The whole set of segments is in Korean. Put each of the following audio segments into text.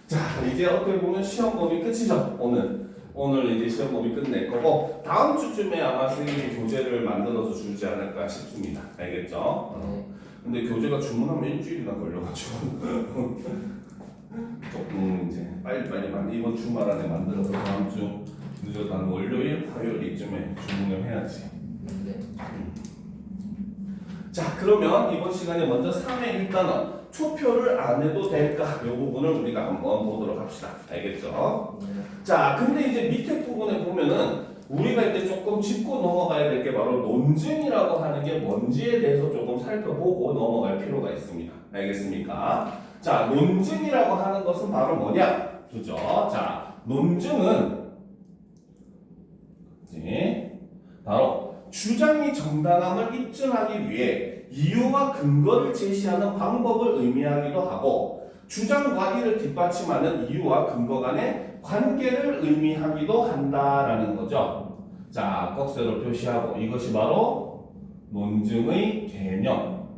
자, 이제 어떻게 보면 시험 범위 끝이죠. 오늘 이제 시험 범위 끝낼 거고 다음 주쯤에 아마 선생님이 교재를 만들어서 주지 않을까 싶습니다. 알겠죠? 근데 교재가 주문하면 일주일이나 걸려가지고 조금 이제 빨리빨리 이번 주말 안에 만들어서 다음 주 늦어도 한 월요일, 화요일 이쯤에 주문을 해야지. 자, 그러면 이번 시간에 먼저 3회 1단원 투표를 안 해도 될까? 이 부분을 우리가 한번 보도록 합시다. 알겠죠? 자, 근데 이제 밑에 부분에 보면은 우리가 이제 조금 짚고 넘어가야 될 게 바로 논증이라고 하는 게 뭔지에 대해서 조금 살펴보고 넘어갈 필요가 있습니다. 알겠습니까? 자, 논증이라고 하는 것은 바로 뭐냐? 그죠? 자, 논증은 바로 주장이 정당함을 입증하기 위해 이유와 근거를 제시하는 방법을 의미하기도 하고 주장과 이를 뒷받침하는 이유와 근거 간의 관계를 의미하기도 한다라는 거죠. 자, 꺽쇠로 표시하고 이것이 바로 논증의 개념.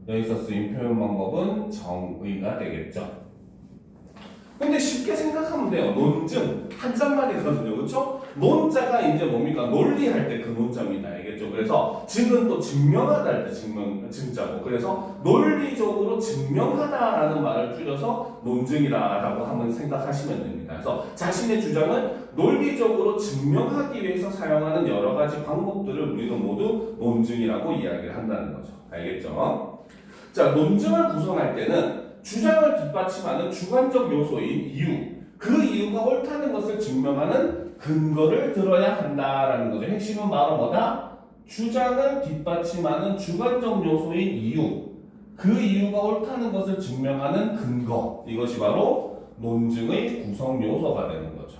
여기서 쓰인 표현 방법은 정의가 되겠죠. 근데 쉽게 생각하면 돼요. 논증 한자말이거든요, 그렇죠? 논자가 이제 뭡니까? 논리할 때 그 논자입니다, 알겠죠? 그래서 증은 또 증명하다 할 때 증자고, 그래서 논리적으로 증명하다라는 말을 줄여서 논증이라고 한번 생각하시면 됩니다. 그래서 자신의 주장을 논리적으로 증명하기 위해서 사용하는 여러 가지 방법들을 우리는 모두 논증이라고 이야기를 한다는 거죠, 알겠죠? 자, 논증을 구성할 때는 주장을 뒷받침하는 주관적 요소인 이유, 그 이유가 옳다는 것을 증명하는 근거를 들어야 한다라는 거죠. 핵심은 바로 뭐다? 주장을 뒷받침하는 주관적 요소인 이유, 그 이유가 옳다는 것을 증명하는 근거, 이것이 바로 논증의 구성 요소가 되는 거죠.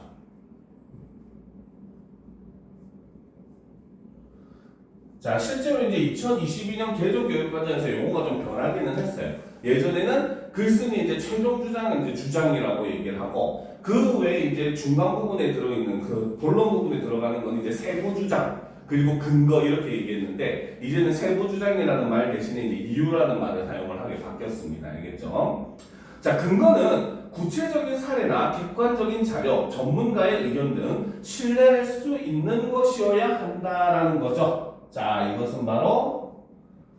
자, 실제로 이제 2022년 개정교육과정에서 용어가 좀 변하기는 했어요. 예전에는 글쓴이 이제 최종 주장은 이제 주장이라고 얘기를 하고 그 외에 이제 중간 부분에 들어있는 그 본론 부분에 들어가는 건 이제 세부 주장 그리고 근거 이렇게 얘기했는데 이제는 세부 주장이라는 말 대신에 이제 이유라는 말을 사용을 하게 바뀌었습니다. 알겠죠? 자, 근거는 구체적인 사례나 객관적인 자료, 전문가의 의견 등 신뢰할 수 있는 것이어야 한다라는 거죠. 자, 이것은 바로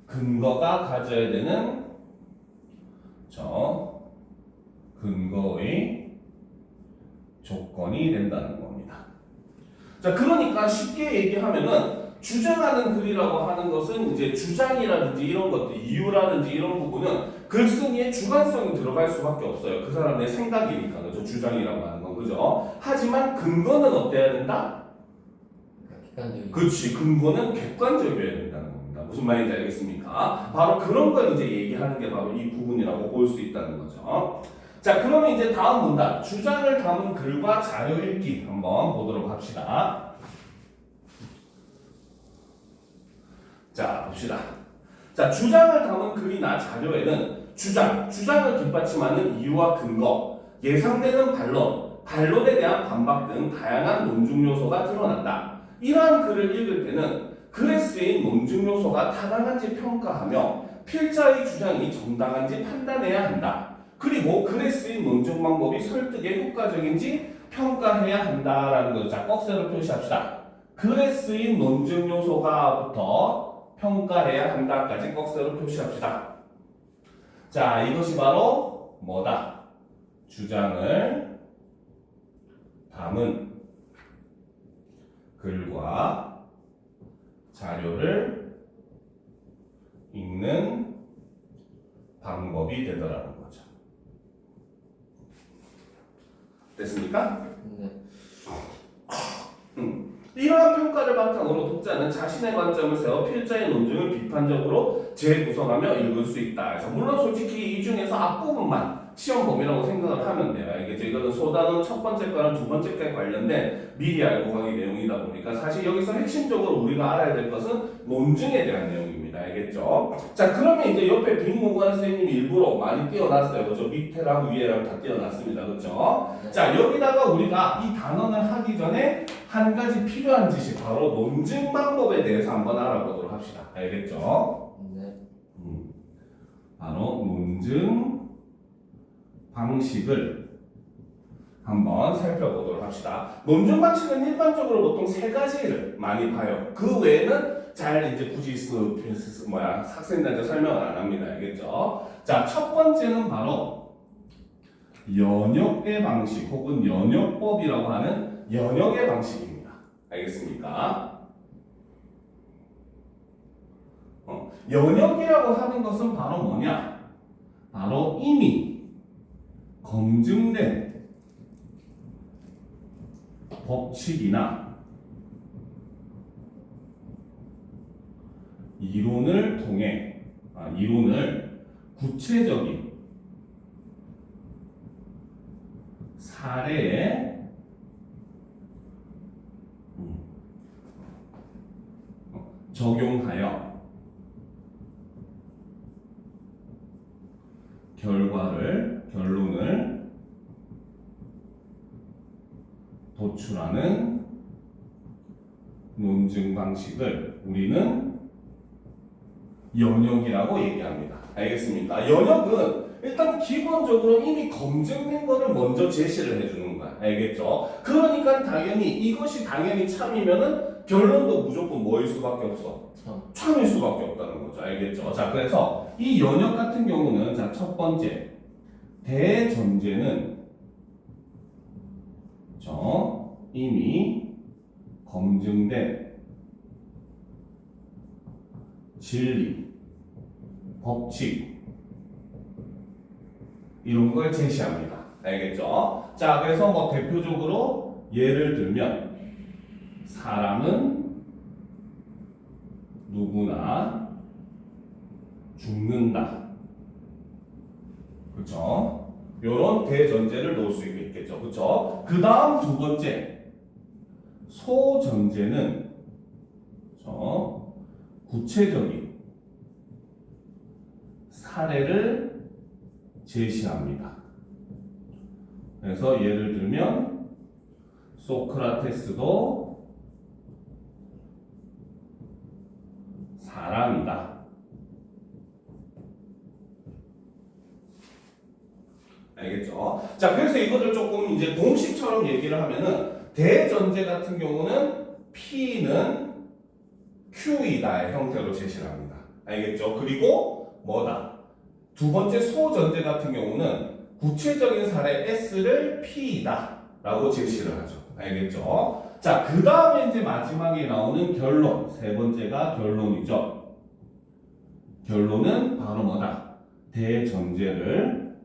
근거가 가져야 되는 근거의 조건이 된다는 겁니다. 자, 그러니까 쉽게 얘기하면은 주장하는 글이라고 하는 것은 이제 주장이라든지 이런 것들, 이유라든지 이런 부분은 글쓴이의 주관성이 들어갈 수밖에 없어요. 그 사람의 생각이니까, 그죠? 주장이라고 하는 건, 그죠? 하지만 근거는 어때야 된다? 그렇지, 근거는 객관적이어야 된다는 겁니다. 무슨 말인지 알겠습니까? 바로 그런 걸 이제 얘기하는 게 바로 이 부분이라고 볼 수 있다는 거죠. 자, 그러면 이제 다음 문단, 주장을 담은 글과 자료 읽기 한번 보도록 합시다. 자, 봅시다. 자, 주장을 담은 글이나 자료에는 주장을 뒷받침하는 이유와 근거, 예상되는 반론에 대한 반박 등 다양한 논증 요소가 드러난다. 이러한 글을 읽을 때는 글에 쓰인 논증 요소가 타당한지 평가하며 필자의 주장이 정당한지 판단해야 한다. 그리고 글에 쓰인 논증 방법이 설득에 효과적인지 평가해야 한다라는 거죠. 자, 꺽쇠로 표시합시다. 글에 쓰인 논증 요소가부터 평가해야 한다까지 꺽쇠로 표시합시다. 자, 이것이 바로 뭐다? 주장을 담은 글과 자료를 읽는 방법이 되더라는 거죠. 됐습니까? 네. 이러한 평가를 바탕으로 독자는 자신의 관점을 세워 필자의 논증을 비판적으로 재구성하며 읽을 수 있다. 그래서 물론 솔직히 이 중에서 앞부분만 시험 범위라고 생각을 하면 돼요. 알겠죠? 이거는 소단원 첫 번째 과랑 두 번째 과에 관련된 미리 알고 가기 내용이다 보니까 사실 여기서 핵심적으로 우리가 알아야 될 것은 논증에 대한 내용입니다. 알겠죠? 자, 그러면 이제 옆에 빈공간 선생님이 일부러 많이 띄워놨어요. 그죠? 밑에랑 위에랑 다 띄워놨습니다. 그죠? 자, 여기다가 우리가 이 단원을 하기 전에 한 가지 필요한 지식, 바로 논증 방법에 대해서 한번 알아보도록 합시다. 알겠죠? 네. 바로 논증 방식을 한번 살펴보도록 합시다. 논증 방식은 일반적으로 보통 세 가지를 많이 봐요. 그 외에는 잘 이제 굳이 학생들한테 설명을 안 합니다. 알겠죠? 자, 첫 번째는 바로 연역의 방식 혹은 연역법이라고 하는 연역의 방식입니다. 알겠습니까? 연역이라고 하는 것은 바로 뭐냐? 바로 이미 검증된 법칙이나 이론을 통해 이론을 구체적인 사례에 적용하여 결론을 도출하는 논증 방식을 우리는 연역이라고 얘기합니다. 알겠습니까? 연역은 일단 기본적으로 이미 검증된 거를 먼저 제시를 해주는 거야. 알겠죠? 그러니까 이것이 당연히 참이면은 결론도 무조건 뭐일 수밖에 없어? 참일 수밖에 없다는 거죠. 알겠죠? 자, 그래서 이 연역 같은 경우는 자, 첫 번째 대전제는 이미 검증된 진리, 법칙 이런 걸 제시합니다. 알겠죠? 자, 그래서 뭐 대표적으로 예를 들면 사람은 누구나 죽는다. 그렇죠? 이런 대전제를 놓을 수 있겠죠. 그렇죠? 그 다음 두 번째 소전제는 구체적인 사례를 제시합니다. 그래서 예를 들면 소크라테스도 사람이다. 알겠죠? 자, 그래서 이거를 조금 이제 공식처럼 얘기를 하면은 대전제 같은 경우는 P는 Q이다의 형태로 제시를 합니다. 알겠죠? 그리고 뭐다? 두 번째 소전제 같은 경우는 구체적인 사례 S를 P이다 라고 제시를 하죠. 알겠죠? 자, 그 다음에 이제 마지막에 나오는 결론. 세 번째가 결론이죠. 결론은 바로 뭐다? 대전제를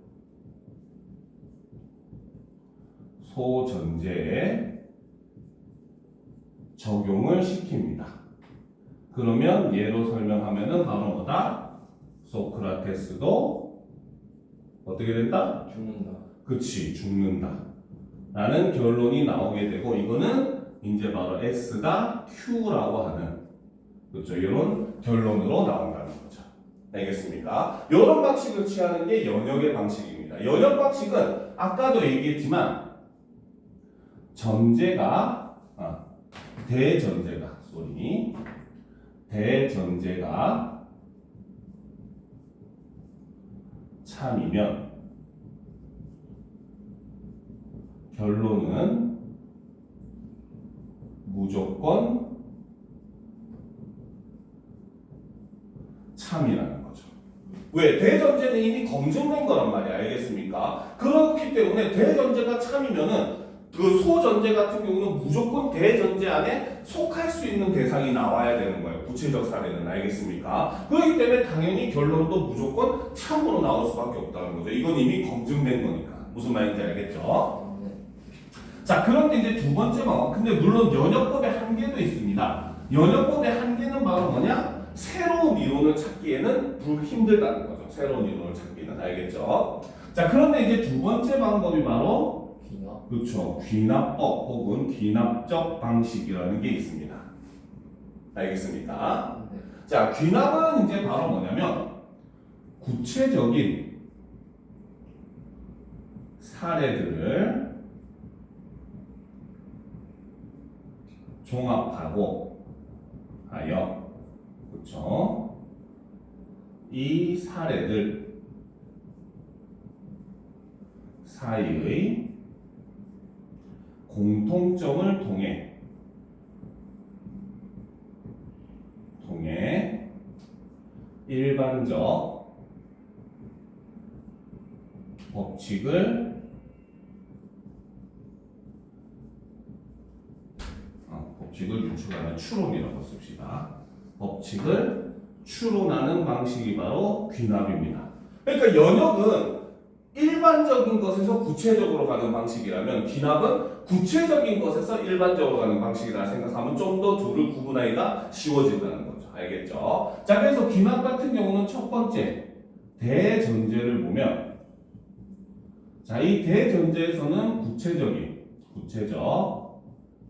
소전제에 적용을 시킵니다. 그러면 예로 설명하면은 바로 뭐다? 소크라테스도 어떻게 된다? 죽는다. 그치, 죽는다. 라는 결론이 나오게 되고, 이거는 이제 바로 S가 Q라고 하는, 그렇죠? 이런 결론으로 나온다는 거죠. 알겠습니까? 이런 방식을 취하는 게 연역의 방식입니다. 연역 방식은 아까도 얘기했지만, 대전제가 참이면 결론은 무조건 참이라는 거죠. 왜? 대전제는 이미 검증된 거란 말이야. 알겠습니까? 그렇기 때문에 대전제가 참이면은 그 소전제 같은 경우는 무조건 대전제 안에 속할 수 있는 대상이 나와야 되는 거예요. 구체적 사례는. 알겠습니까? 그렇기 때문에 당연히 결론도 무조건 참으로 나올 수밖에 없다는 거죠. 이건 이미 검증된 거니까. 무슨 말인지 알겠죠? 자, 그런데 이제 두 번째 방법. 근데 물론 연역법의 한계도 있습니다. 연역법의 한계는 바로 뭐냐? 새로운 이론을 찾기에는 힘들다는 거죠. 새로운 이론을 찾기는. 알겠죠? 자, 그런데 이제 두 번째 방법이 바로 그렇죠. 귀납법 혹은 귀납적 방식이라는 게 있습니다. 알겠습니까? 자, 귀납은 이제 바로 뭐냐면 구체적인 사례들을 종합하고 하여 그렇죠. 이 사례들 사이의 공통점을 통해 일반적 법칙을 유출하는 추론이라고 씁시다. 법칙을 추론하는 방식이 바로 귀납입니다. 그러니까 연역은 일반적인 것에서 구체적으로 가는 방식이라면 귀납은 구체적인 것에서 일반적으로 가는 방식이라 생각하면 좀 더 둘을 구분하기가 쉬워진다는 거죠. 알겠죠? 자, 그래서 귀납 같은 경우는 첫 번째 대전제를 보면, 자, 이 대전제에서는 구체적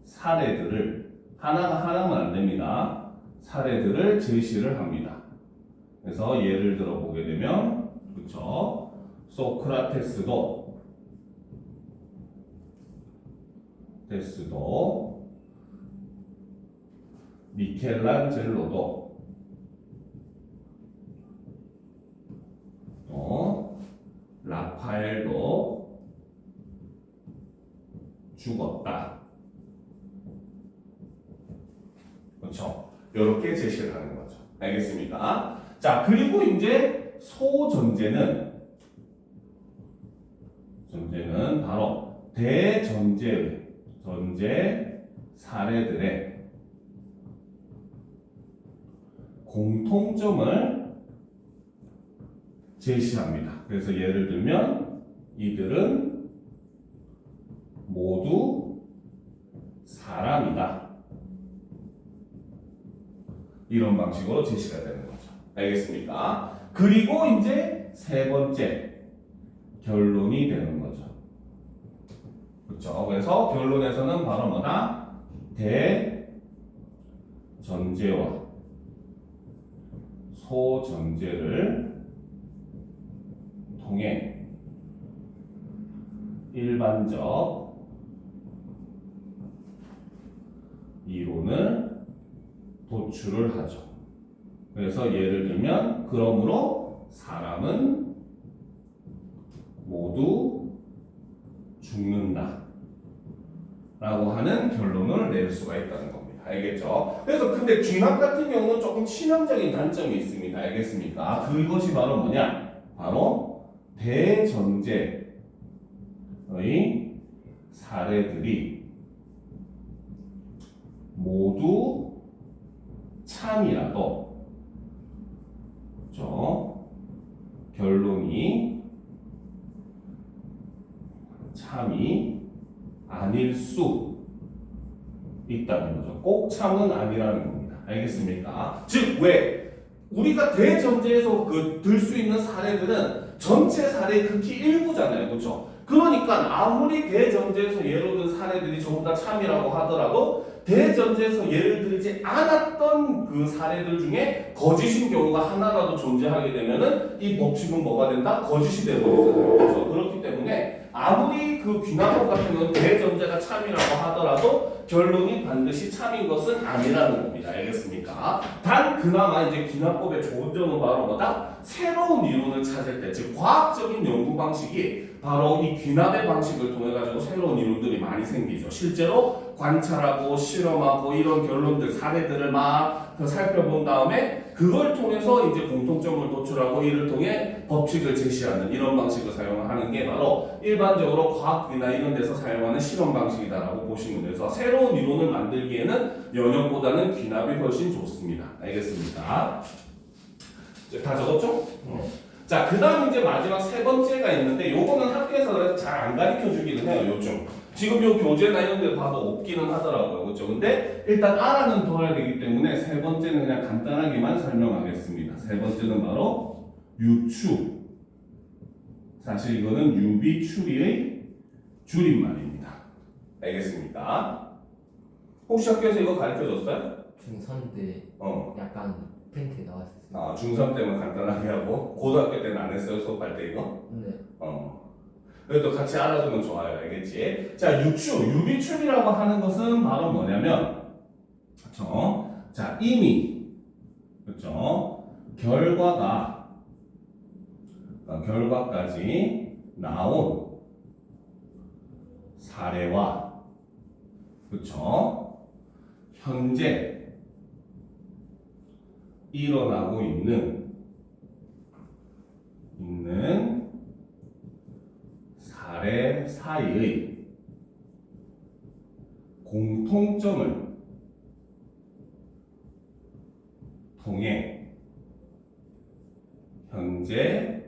사례들을 하나만 안 됩니다. 사례들을 제시를 합니다. 그래서 예를 들어 보게 되면, 그렇죠? 소크라테스도 미켈란젤로도 라파엘도 죽었다. 그렇죠? 이렇게 제시를 하는 거죠. 알겠습니까? 자, 그리고 이제 소전제는 바로 전제 사례들의 공통점을 제시합니다. 그래서 예를 들면 이들은 모두 사람이다. 이런 방식으로 제시가 되는 거죠. 알겠습니까? 그리고 이제 세 번째 결론이 되는 거죠. 그렇죠? 그래서 결론에서는 바로 뭐다? 대전제와 소전제를 통해 일반적 이론을 도출을 하죠. 그래서 예를 들면 그러므로 사람은 모두 죽는다 라고 하는 결론을 낼 수가 있다는 겁니다. 알겠죠? 그래서 근데 귀납 같은 경우는 조금 치명적인 단점이 있습니다. 알겠습니까? 그것이 바로 뭐냐? 바로 대전제의 사례들이 모두 참이라도, 그렇죠? 결론이 참이 아닐 수 있다는 거죠. 꼭 참은 아니라는 겁니다. 알겠습니까? 즉, 왜? 우리가 대전제에서 들 수 있는 사례들은 전체 사례의 극히 일부잖아요. 그렇죠? 그러니까 아무리 대전제에서 예로 든 사례들이 전부 다 참이라고 하더라도 대전제에서 예를 들지 않았던 그 사례들 중에 거짓인 경우가 하나라도 존재하게 되면은 이 법칙은 뭐가 된다? 거짓이 되버리잖아요. 그렇죠? 그렇기 때문에 아무리 그 귀납법 같은 경우는 대전제가 참이라고 하더라도 결론이 반드시 참인 것은 아니라는 겁니다. 알겠습니까? 단 그나마 이제 귀납법의 좋은 점은 바로 뭐다? 새로운 이론을 찾을 때, 즉 과학적인 연구 방식이 바로 이 귀납의 방식을 통해 가지고 새로운 이론들이 많이 생기죠. 실제로 관찰하고 실험하고 이런 결론들, 사례들을 막 살펴본 다음에 그걸 통해서 이제 공통점을 도출하고 이를 통해 법칙을 제시하는 이런 방식을 사용하는 게 바로 일반적으로 과학이나 이런 데서 사용하는 실험 방식이다라고 보시면 돼서 새로운 이론을 만들기에는 연역보다는 귀납이 훨씬 좋습니다. 알겠습니까? 다 적었죠? 자, 그 다음 이제 마지막 세 번째가 있는데 요거는 학교에서 잘 안 가르쳐 주기는 해요. 요즘 지금 요 교재나 이런 데 봐도 없기는 하더라고요. 그렇죠? 근데 일단 알아는 둬야 되기 때문에 세 번째는 그냥 간단하게만 설명하겠습니다. 세 번째는 바로 유추. 사실 이거는 유비추리의 줄임말입니다. 알겠습니까? 혹시 학교에서 이거 가르쳐 줬어요? 중3 때 약간 프린트에 나왔었어요. 아, 중3 때만 간단하게 하고 고등학교 때는 안 했어요? 수업할 때 이거? 네. 그래도 같이 알아두면 좋아요. 알겠지? 자, 유비출이라고 하는 것은 바로 뭐냐면, 그렇죠? 자, 이미, 그렇죠? 결과까지 나온 사례와 그쵸? 현재 일어나고 있는 사례 사이의 공통점을 통해 현재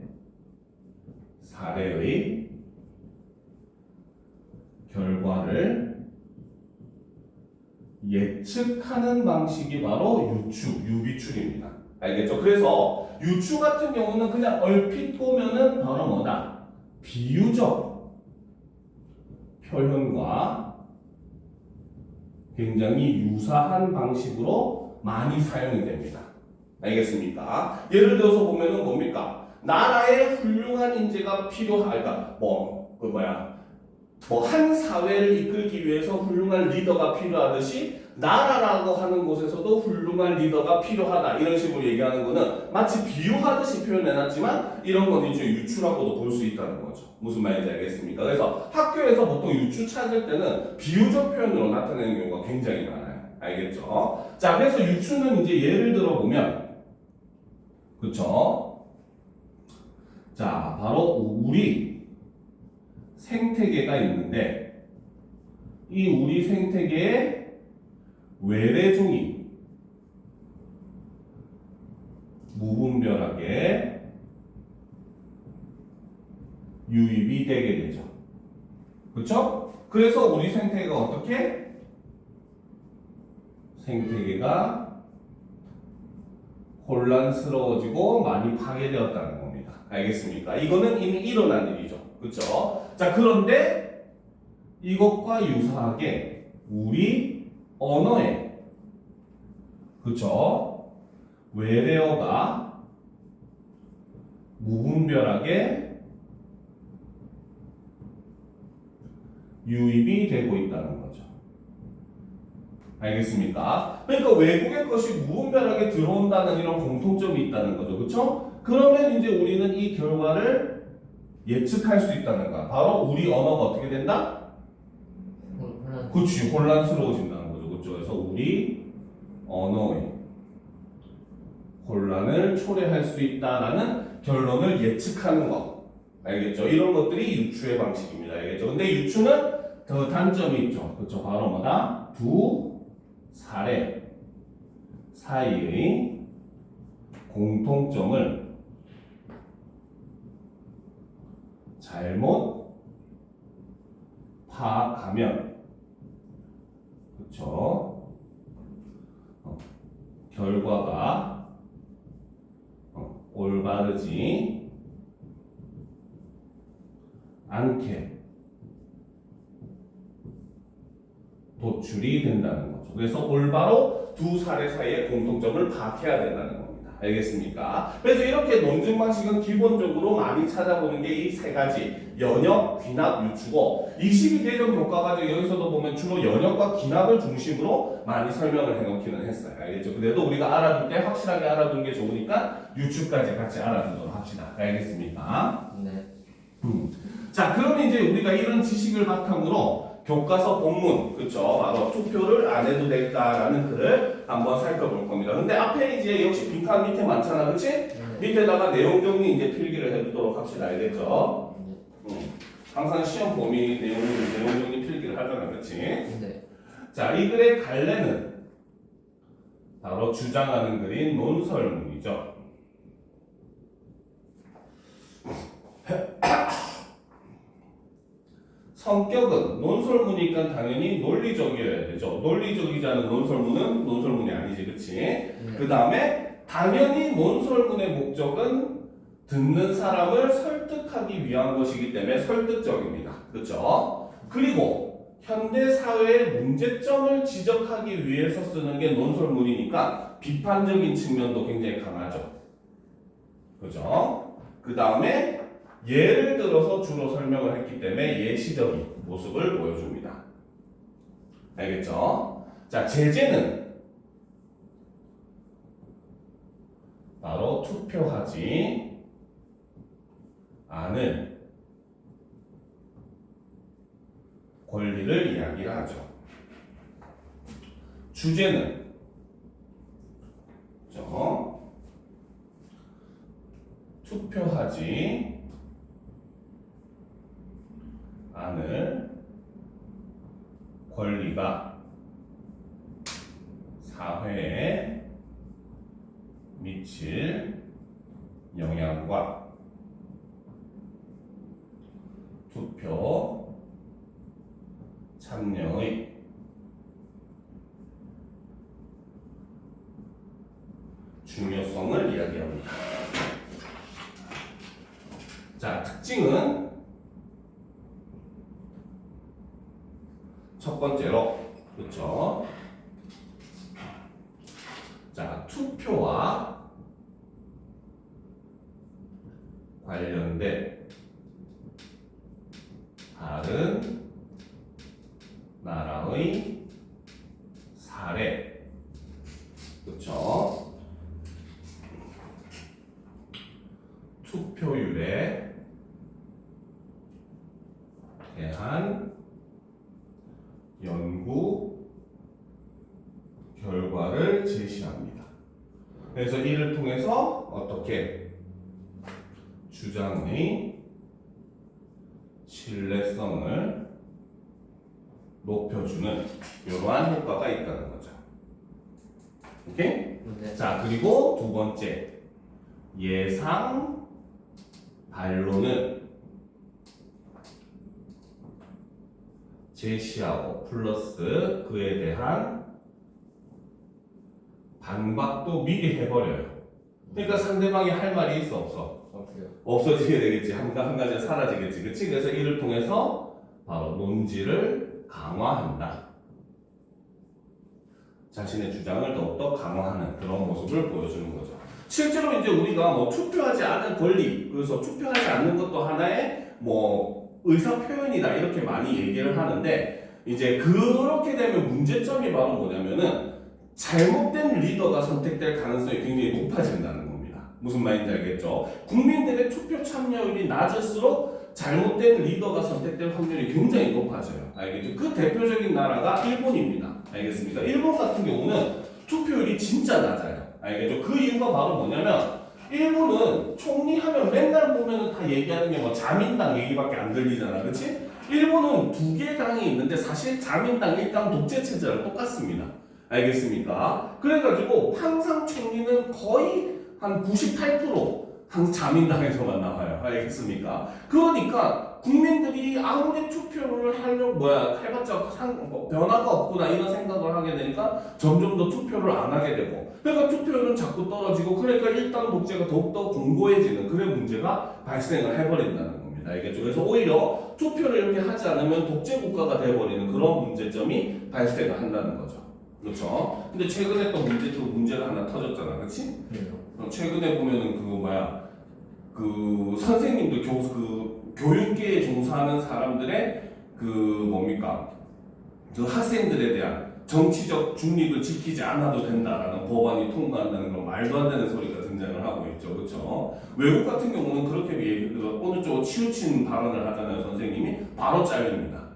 사례의 결과를 예측하는 방식이 바로 유비출입니다. 알겠죠? 그래서 유추 같은 경우는 그냥 얼핏 보면은 바로 뭐다? 비유적 표현과 굉장히 유사한 방식으로 많이 사용이 됩니다. 알겠습니까? 예를 들어서 보면은 뭡니까? 나라에 훌륭한 인재가 필요하니까 한 사회를 이끌기 위해서 훌륭한 리더가 필요하듯이 나라라고 하는 곳에서도 훌륭한 리더가 필요하다 이런 식으로 얘기하는 거는 마치 비유하듯이 표현해놨지만 이런 건 이제 유추라고도 볼 수 있다는 거죠. 무슨 말인지 알겠습니까? 그래서 학교에서 보통 유추 찾을 때는 비유적 표현으로 나타내는 경우가 굉장히 많아요. 알겠죠? 자, 그래서 유추는 이제 예를 들어 보면 그쵸? 자, 바로 우리 생태계가 있는데 이 우리 생태계에 외래종이 무분별하게 유입이 되게 되죠. 그렇죠? 그래서 우리 생태계가 어떻게? 생태계가 혼란스러워지고 많이 파괴되었다는 겁니다. 알겠습니까? 이거는 이미 일어난 일이죠. 그렇죠? 자, 그런데 이것과 유사하게 우리 언어에 그쵸? 외래어가 무분별하게 유입이 되고 있다는 거죠. 알겠습니까? 그러니까 외국의 것이 무분별하게 들어온다는 이런 공통점이 있다는 거죠. 그쵸? 그러면 이제 우리는 이 결과를 예측할 수 있다는 거야. 바로 우리 언어가 어떻게 된다? 그치, 혼란스러워진다는 거죠. 그쵸? 그래서 우리 언어의 혼란을 초래할 수 있다라는 결론을 예측하는 거. 알겠죠? 이런 것들이 유추의 방식입니다. 알겠죠? 근데 유추는 더 단점이 있죠. 그쵸? 바로 뭐다? 두 사례 사이의 공통점을 잘못 파악하면 그쵸? 결과가 올바르지 않게 도출이 된다는 거죠. 그래서 올바로 두 사례 사이의 공통점을 파악해야 된다는 겁니다. 알겠습니까? 그래서 이렇게 논증 방식은 기본적으로 많이 찾아보는 게 이 세 가지 연역, 귀납, 유추고 22대전 교과과정 여기서도 보면 주로 연역과 귀납을 중심으로 많이 설명을 해놓기는 했어요. 알겠죠? 그래도 우리가 알아둘 때 확실하게 알아두는 게 좋으니까 유추까지 같이 알아두도록 합시다. 알겠습니까? 네. 자, 그럼 이제 우리가 이런 지식을 바탕으로 교과서 본문, 그쵸? 바로 투표를 안 해도 될까라는 글을 한번 살펴볼 겁니다. 근데 앞에 이제 역시 빈칸 밑에 많잖아, 그치? 네. 밑에다가 내용 정리 이제 필기를 해두도록 합시다. 알겠죠? 항상 시험 범위 내용 정리 필기를 하잖아, 그치? 네. 자, 이 글의 갈래는 바로 주장하는 글인 논설문이죠. 성격은 논설문이니까 당연히 논리적이어야 되죠. 논리적이지 않은 논설문은 논설문이 아니지, 그치? 그 다음에 당연히 논설문의 목적은 듣는 사람을 설득하기 위한 것이기 때문에 설득적입니다. 그쵸? 그리고 현대 사회의 문제점을 지적하기 위해서 쓰는 게 논설문이니까 비판적인 측면도 굉장히 강하죠. 그죠? 그 다음에 예를 들어서 주로 설명을 했기 때문에 예시적인 모습을 보여줍니다. 알겠죠? 자, 제재는 바로 투표하지 않을 권리를 이야기를 하죠. 주제는 투표하지 않을 권리가 사회에 미칠 영향과 투표 참여의 중요성을 이야기합니다. 자, 특징은 첫 번째로, 그렇죠? 자, 투표와 관련된 다른 나라의 사례, 그렇죠? 투표율에 대한 연구 결과를 제시합니다. 그래서 이를 통해서 어떻게 주장의 신뢰성을 높여주는 이러한 효과가 있다는 거죠. 오케이? 네. 자, 그리고 두 번째, 예상 반론은 제시하고 플러스 그에 대한 반박도 미리 해버려요. 그러니까 상대방이 할 말이 있어 없어? 없어요. 없어지게 되겠지. 한 가지가 사라지겠지. 그치? 그래서 이를 통해서 바로 논지를 강화한다. 자신의 주장을 더욱더 강화하는 그런 모습을 보여주는 거죠. 실제로 이제 우리가 뭐 투표하지 않은 권리, 그래서 투표하지 않는 것도 하나의 뭐 의사 표현이다 이렇게 많이 얘기를 하는데, 이제 그렇게 되면 문제점이 바로 뭐냐면은 잘못된 리더가 선택될 가능성이 굉장히 높아진다는 겁니다. 무슨 말인지 알겠죠? 국민들의 투표 참여율이 낮을수록 잘못된 리더가 선택될 확률이 굉장히 높아져요. 알겠죠? 그 대표적인 나라가 일본입니다. 알겠습니까? 일본 같은 경우는 투표율이 진짜 낮아요. 알겠죠? 그 이유가 바로 뭐냐면 일본은 총리 하면 맨날 보면은 다 얘기하는 게 뭐 자민당 얘기밖에 안 들리잖아. 그치? 일본은 두 개 당이 있는데 사실 자민당 일당 독재 체제랑 똑같습니다. 알겠습니까? 그래가지고 항상 총리는 거의 한 98% 항상 자민당에서만 나와요. 알겠습니까? 그러니까 국민들이 아무리 투표를 하려고 해봤자 변화가 없구나 이런 생각을 하게 되니까 점점 더 투표를 안 하게 되고, 그러니까 투표율은 자꾸 떨어지고, 그러니까 일당 독재가 더욱더 공고해지는 그런 문제가 발생을 해버린다는 겁니다. 알겠죠? 그래서 오히려 투표를 이렇게 하지 않으면 독재 국가가 돼버리는 그런 문제점이 발생을 한다는 거죠. 그렇죠? 근데 최근에 또 문제가 하나 터졌잖아, 그렇지? 네. 최근에 보면은 그 선생님들 교육계에 종사하는 사람들의 그 학생들에 대한 정치적 중립을 지키지 않아도 된다라는 법안이 통과한다는 그런 말도 안 되는 소리가 등장을 하고 있죠, 그렇죠? 외국 같은 경우는 그렇게 어느 쪽으로 치우친 발언을 하잖아요, 선생님이 바로 잘립니다.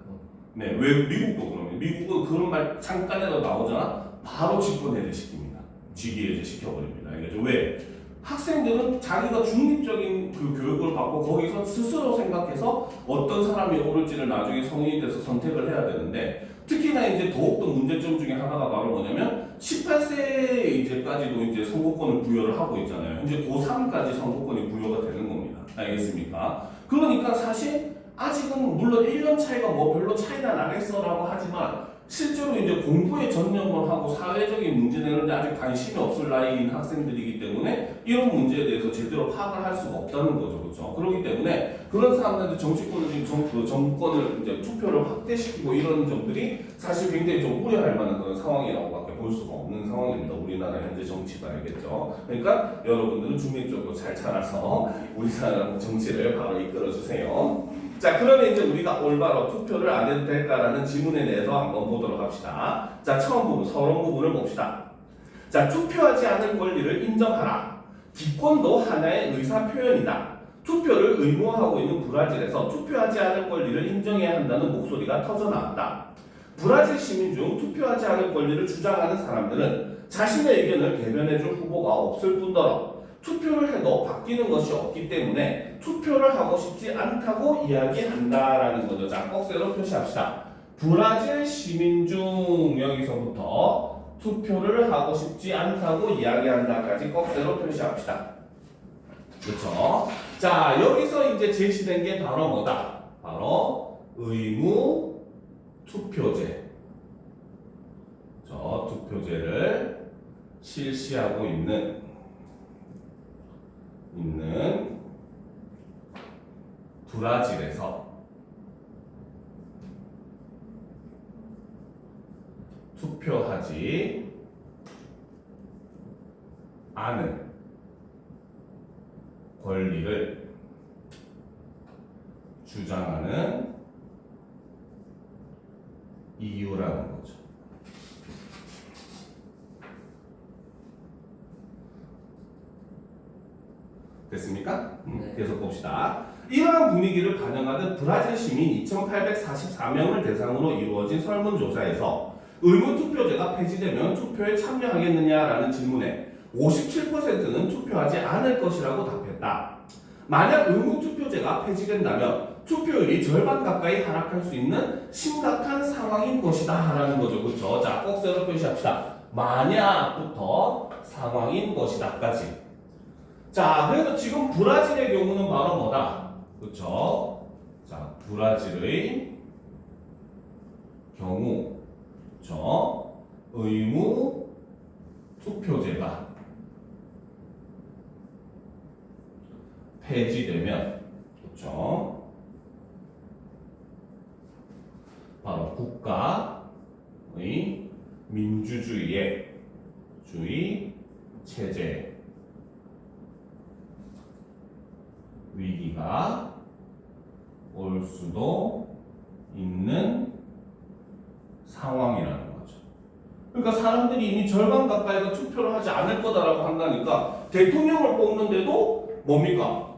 네, 왜 미국도 그러면 미국은 그런 말 잠깐이라도 나오잖아, 바로 직권해제 시킵니다. 직위해제 시켜버립니다. 알겠죠? 왜? 학생들은 자기가 중립적인 그 교육을 받고 거기서 스스로 생각해서 어떤 사람이 옳을지를 나중에 성인이 돼서 선택을 해야 되는데, 특히나 이제 더욱더 문제점 중에 하나가 바로 뭐냐면 18세 이제까지도 이제 선거권을 부여를 하고 있잖아요. 현재 고3까지 선거권이 부여가 되는 겁니다. 알겠습니까? 그러니까 사실 아직은 물론 1년 차이가 뭐 별로 차이가 나겠어라고 하지만 실제로 이제 공부에 전념을 하고 사회적인 문제 내는데 아직 관심이 없을 나이인 학생들이기 때문에 이런 문제에 대해서 제대로 파악을 할 수가 없다는 거죠, 그렇죠? 그렇기 때문에 그런 사람들한테 정치권을 지금 정권을 이제 투표를 확대시키고 이런 점들이 사실 굉장히 좀 우려할 만한 그런 상황이라고밖에 볼 수가 없는 상황입니다. 우리나라 현재 정치가, 알겠죠? 그러니까 여러분들은 중립적으로 잘 찾아서 우리나라 정치를 바로 이끌어 주세요. 자, 그러면 이제 우리가 올바로 투표를 안 해도 될까라는 질문에 대해서 한번 보도록 합시다. 자, 처음 부분, 서론 부분을 봅시다. 자, 투표하지 않을 권리를 인정하라. 기권도 하나의 의사 표현이다. 투표를 의무화하고 있는 브라질에서 투표하지 않을 권리를 인정해야 한다는 목소리가 터져나왔다. 브라질 시민 중 투표하지 않을 권리를 주장하는 사람들은 자신의 의견을 대변해줄 후보가 없을 뿐더러 투표를 해도 바뀌는 것이 없기 때문에 투표를 하고 싶지 않다고 이야기한다라는 거죠. 자, 꺽쇠로 표시합시다. 브라질 시민 중 여기서부터 투표를 하고 싶지 않다고 이야기한다까지 꺽쇠로 표시합시다. 그렇죠? 자, 여기서 이제 제시된 게 바로 뭐다? 바로 의무 투표제. 투표제를 실시하고 있는 브라질에서 투표하지 않은 권리를 주장하는 이유라는 거죠. 됐습니까? 네. 계속 봅시다. 이러한 분위기를 반영하는 브라질 시민 2,844명을 대상으로 이루어진 설문조사에서 의무투표제가 폐지되면 투표에 참여하겠느냐라는 질문에 57%는 투표하지 않을 것이라고 답했다. 만약 의무투표제가 폐지된다면 투표율이 절반 가까이 하락할 수 있는 심각한 상황인 것이다 라는 거죠. 그렇죠? 자, 꺽쇠로 표시합시다. 만약부터 상황인 것이다까지. 자, 그래서 지금 브라질의 경우는 바로 뭐다? 그렇죠? 자, 브라질의 경우, 그렇죠? 의무 투표제가 폐지되면, 그렇죠? 바로 국가의 민주주의 체제 위기가 올 수도 있는 상황이라는 거죠. 그러니까 사람들이 이미 절반 가까이가 투표를 하지 않을 거다라고 한다니까 대통령을 뽑는데도 뭡니까?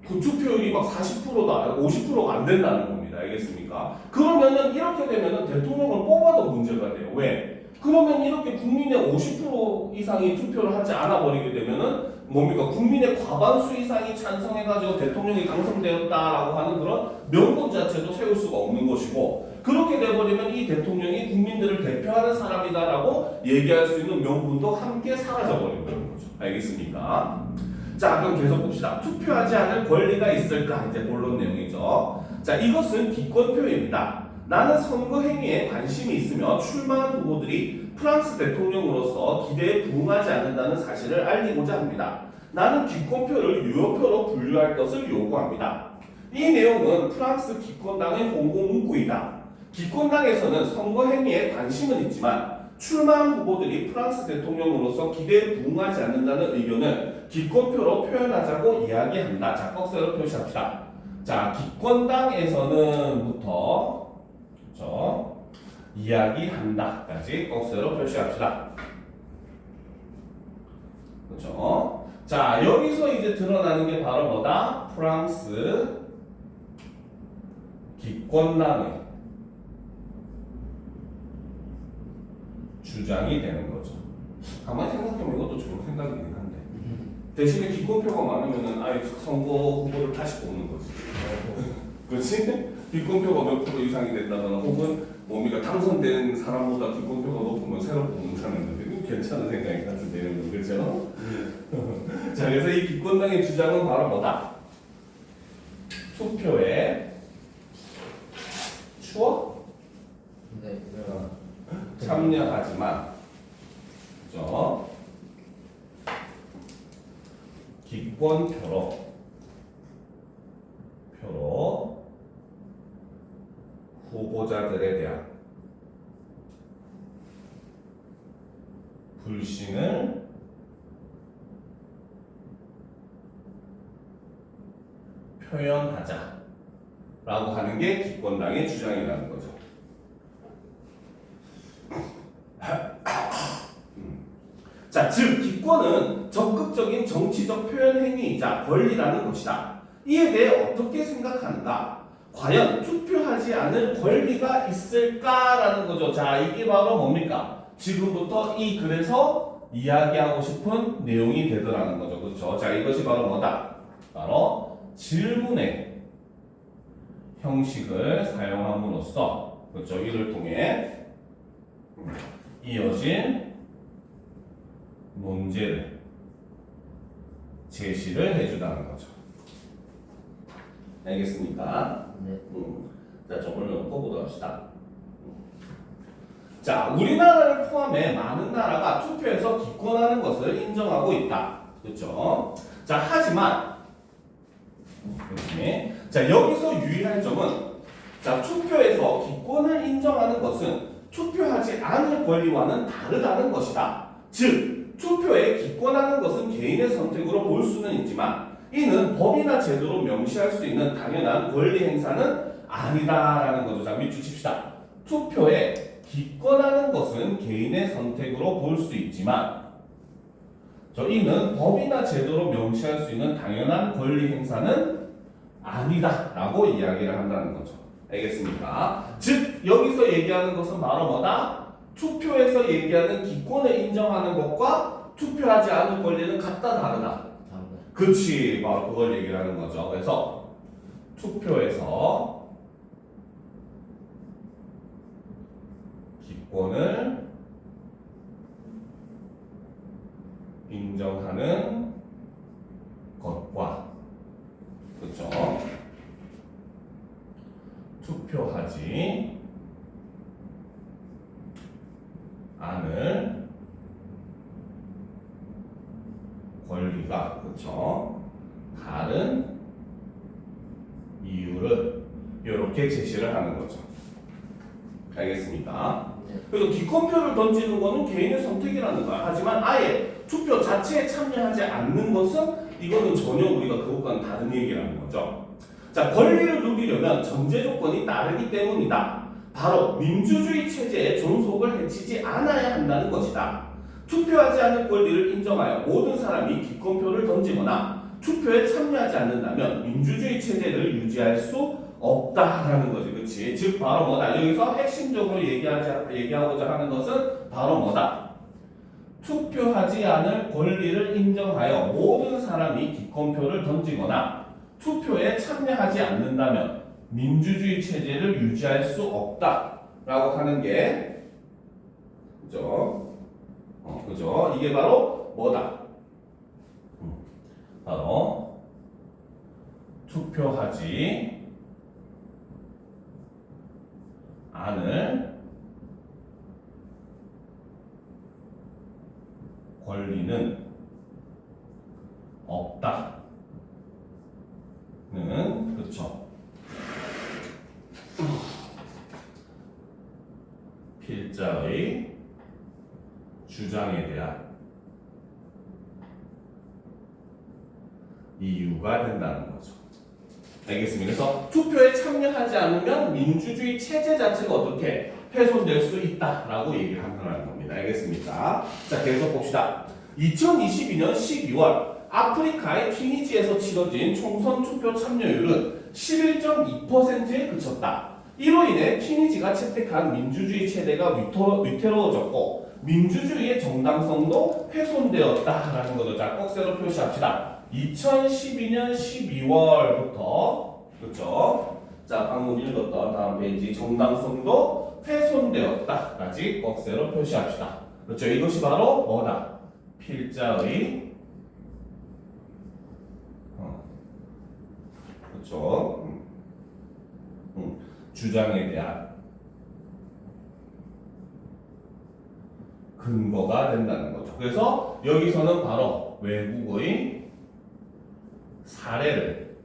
그 투표율이 막 40%다, 50%가 안 된다는 겁니다. 알겠습니까? 그러면은 이렇게 되면은 대통령을 뽑아도 문제가 돼요. 왜? 그러면 이렇게 국민의 50% 이상이 투표를 하지 않아 버리게 되면은 뭡니까? 국민의 과반수 이상이 찬성해가지고 대통령이 당선되었다라고 하는 그런 명분 자체도 세울 수가 없는 것이고, 그렇게 돼버리면 이 대통령이 국민들을 대표하는 사람이다라고 얘기할 수 있는 명분도 함께 사라져버리는 거죠. 알겠습니까? 자, 그럼 계속 봅시다. 투표하지 않을 권리가 있을까? 이제 본론 내용이죠. 자, 이것은 기권표입니다. 나는 선거 행위에 관심이 있으며 출마한 후보들이 프랑스 대통령으로서 기대에 부응하지 않는다는 사실을 알리고자 합니다. 나는 기권표를 유효표로 분류할 것을 요구합니다. 이 내용은 프랑스 기권당의 홍보 문구이다. 기권당에서는 선거 행위에 관심은 있지만 출마한 후보들이 프랑스 대통령으로서 기대에 부응하지 않는다는 의견을 기권표로 표현하자고 이야기한다. 자, 꺽쇠로 표시합시다. 자, 기권당에서는부터 그렇죠? 이야기한다까지 꺽쇠로 표시합시다. 그렇죠? 자, 여기서 이제 드러나는 게 바로 뭐다? 프랑스 기권당의 주장이 되는 거죠. 가만히 생각해보면 이것도 좋은 생각이긴 한데 대신에 기권표가 많으면은 아예 선거 후보를 다시 뽑는 거지. 그렇지? 기권표가 몇 프로 이상이 된다거나 혹은 뭡니까 당선된 사람보다 기권표가 높으면 새로 뽑는다는 건데 괜찮은 생각이 같은데요, 그렇죠? 자, 그래서 이 기권당의 주장은 바로 뭐다? 투표에 네. 참여하지만, 그죠? 기권표로 후보자들에 대한 불신을 표현하자라고 하는 게 기권당의 주장이라는 거죠. 자, 즉 기권은 적극적인 정치적 표현 행위이자 권리라는 것이다. 이에 대해 어떻게 생각하는가? 과연 투표하지 않을 권리가 있을까라는 거죠. 자, 이게 바로 뭡니까? 지금부터 이 글에서 이야기하고 싶은 내용이 되더라는 거죠. 그렇죠? 자, 이것이 바로 뭐다? 바로 질문의 형식을 사용함으로써, 그렇죠? 이를 통해 이어진 문제를 제시를 해주다는 거죠. 알겠습니까? 네. 자, 좀 올려놓고 보도록 합시다. 자, 우리나라를 포함해 많은 나라가 투표에서 기권하는 것을 인정하고 있다. 그렇죠? 자, 하지만 자, 여기서 유의할 점은 자, 투표에서 기권을 인정하는 것은 투표하지 않을 권리와는 다르다는 것이다. 즉, 투표에 기권하는 것은 개인의 선택으로 볼 수는 있지만 이는 법이나 제도로 명시할 수 있는 당연한 권리 행사는 아니다라는 거죠. 자, 밑줄 칩시다. 투표에 기권하는 것은 개인의 선택으로 볼 수 있지만 이는 법이나 제도로 명시할 수 있는 당연한 권리 행사는 아니다라고 이야기를 한다는 거죠. 알겠습니까? 즉 여기서 얘기하는 것은 바로 뭐다? 투표에서 얘기하는 기권을 인정하는 것과 투표하지 않을 권리는 같다 다르다. 그치, 바로 그걸 얘기를 하는 거죠. 그래서 투표에서 기권을 인정하는 것과, 그렇죠? 투표하지 않을 권리가, 그렇죠? 다른 이유를 이렇게 제시를 하는 거죠. 알겠습니까? 그래서 기권표를 던지는 거는 개인의 선택이라는 거야. 하지만 아예 투표 자체에 참여하지 않는 것은 이거는 전혀 우리가 그것과는 다른 얘기라는 거죠. 자, 권리를 누리려면 전제 조건이 따르기 때문이다. 바로 민주주의 체제의 존속을 해치지 않아야 한다는 것이다. 투표하지 않을 권리를 인정하여 모든 사람이 기권표를 던지거나 투표에 참여하지 않는다면 민주주의 체제를 유지할 수 없다라는 거지, 그렇지? 즉 바로 뭐다? 여기서 핵심적으로 얘기하고자 하는 것은 바로 뭐다? 투표하지 않을 권리를 인정하여 모든 사람이 기권표를 던지거나 투표에 참여하지 않는다면 민주주의 체제를 유지할 수 없다라고 하는 게, 그죠? 그죠? 이게 바로 뭐다? 바로 투표하지 않을 권리는 없다는, 그렇죠? 필자의 주장에 대한 이유가 된다는 거죠. 알겠습니다. 그래서 투표에 참여하지 않으면 민주주의 체제 자체가 어떻게 훼손될 수 있다라고 얘기를 한다는 겁니다. 알겠습니까? 자, 계속 봅시다. 2022년 12월 아프리카의 튀니지에서 치러진 총선 투표 참여율은 11.2%에 그쳤다. 이로 인해 튀니지가 채택한 민주주의 체제가 위태로워졌고 민주주의의 정당성도 훼손되었다라는 것을 자, 꼭 세로 표시합시다. 2012년 12월부터, 그렇죠? 자, 방금 읽었던 다음 페이지 정당성도 훼손되었다까지 꼭 세로 표시합시다. 그렇죠? 이것이 바로 뭐다? 필자의 그렇죠? 주장에 대한 근거가 된다는 거죠. 그래서 여기서는 바로 외국의 사례를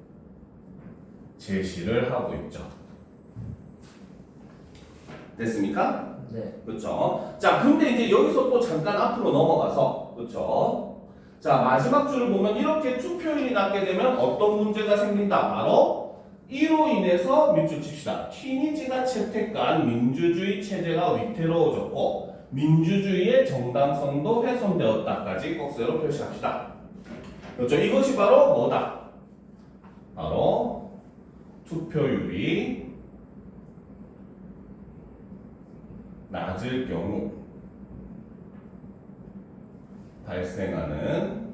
제시를 하고 있죠. 됐습니까? 네. 그렇죠. 자, 근데 이제 여기서 또 잠깐 앞으로 넘어가서, 그렇죠. 자, 마지막 줄을 보면 이렇게 투표율이 낮게 되면 어떤 문제가 생긴다. 바로 이로 인해서 밑줄 칩시다. 튀니지가 채택한 민주주의 체제가 위태로워졌고 민주주의의 정당성도 훼손되었다까지 꼭 세로 표시합시다. 그렇죠. 이것이 바로 뭐다? 바로 투표율이 낮을 경우 발생하는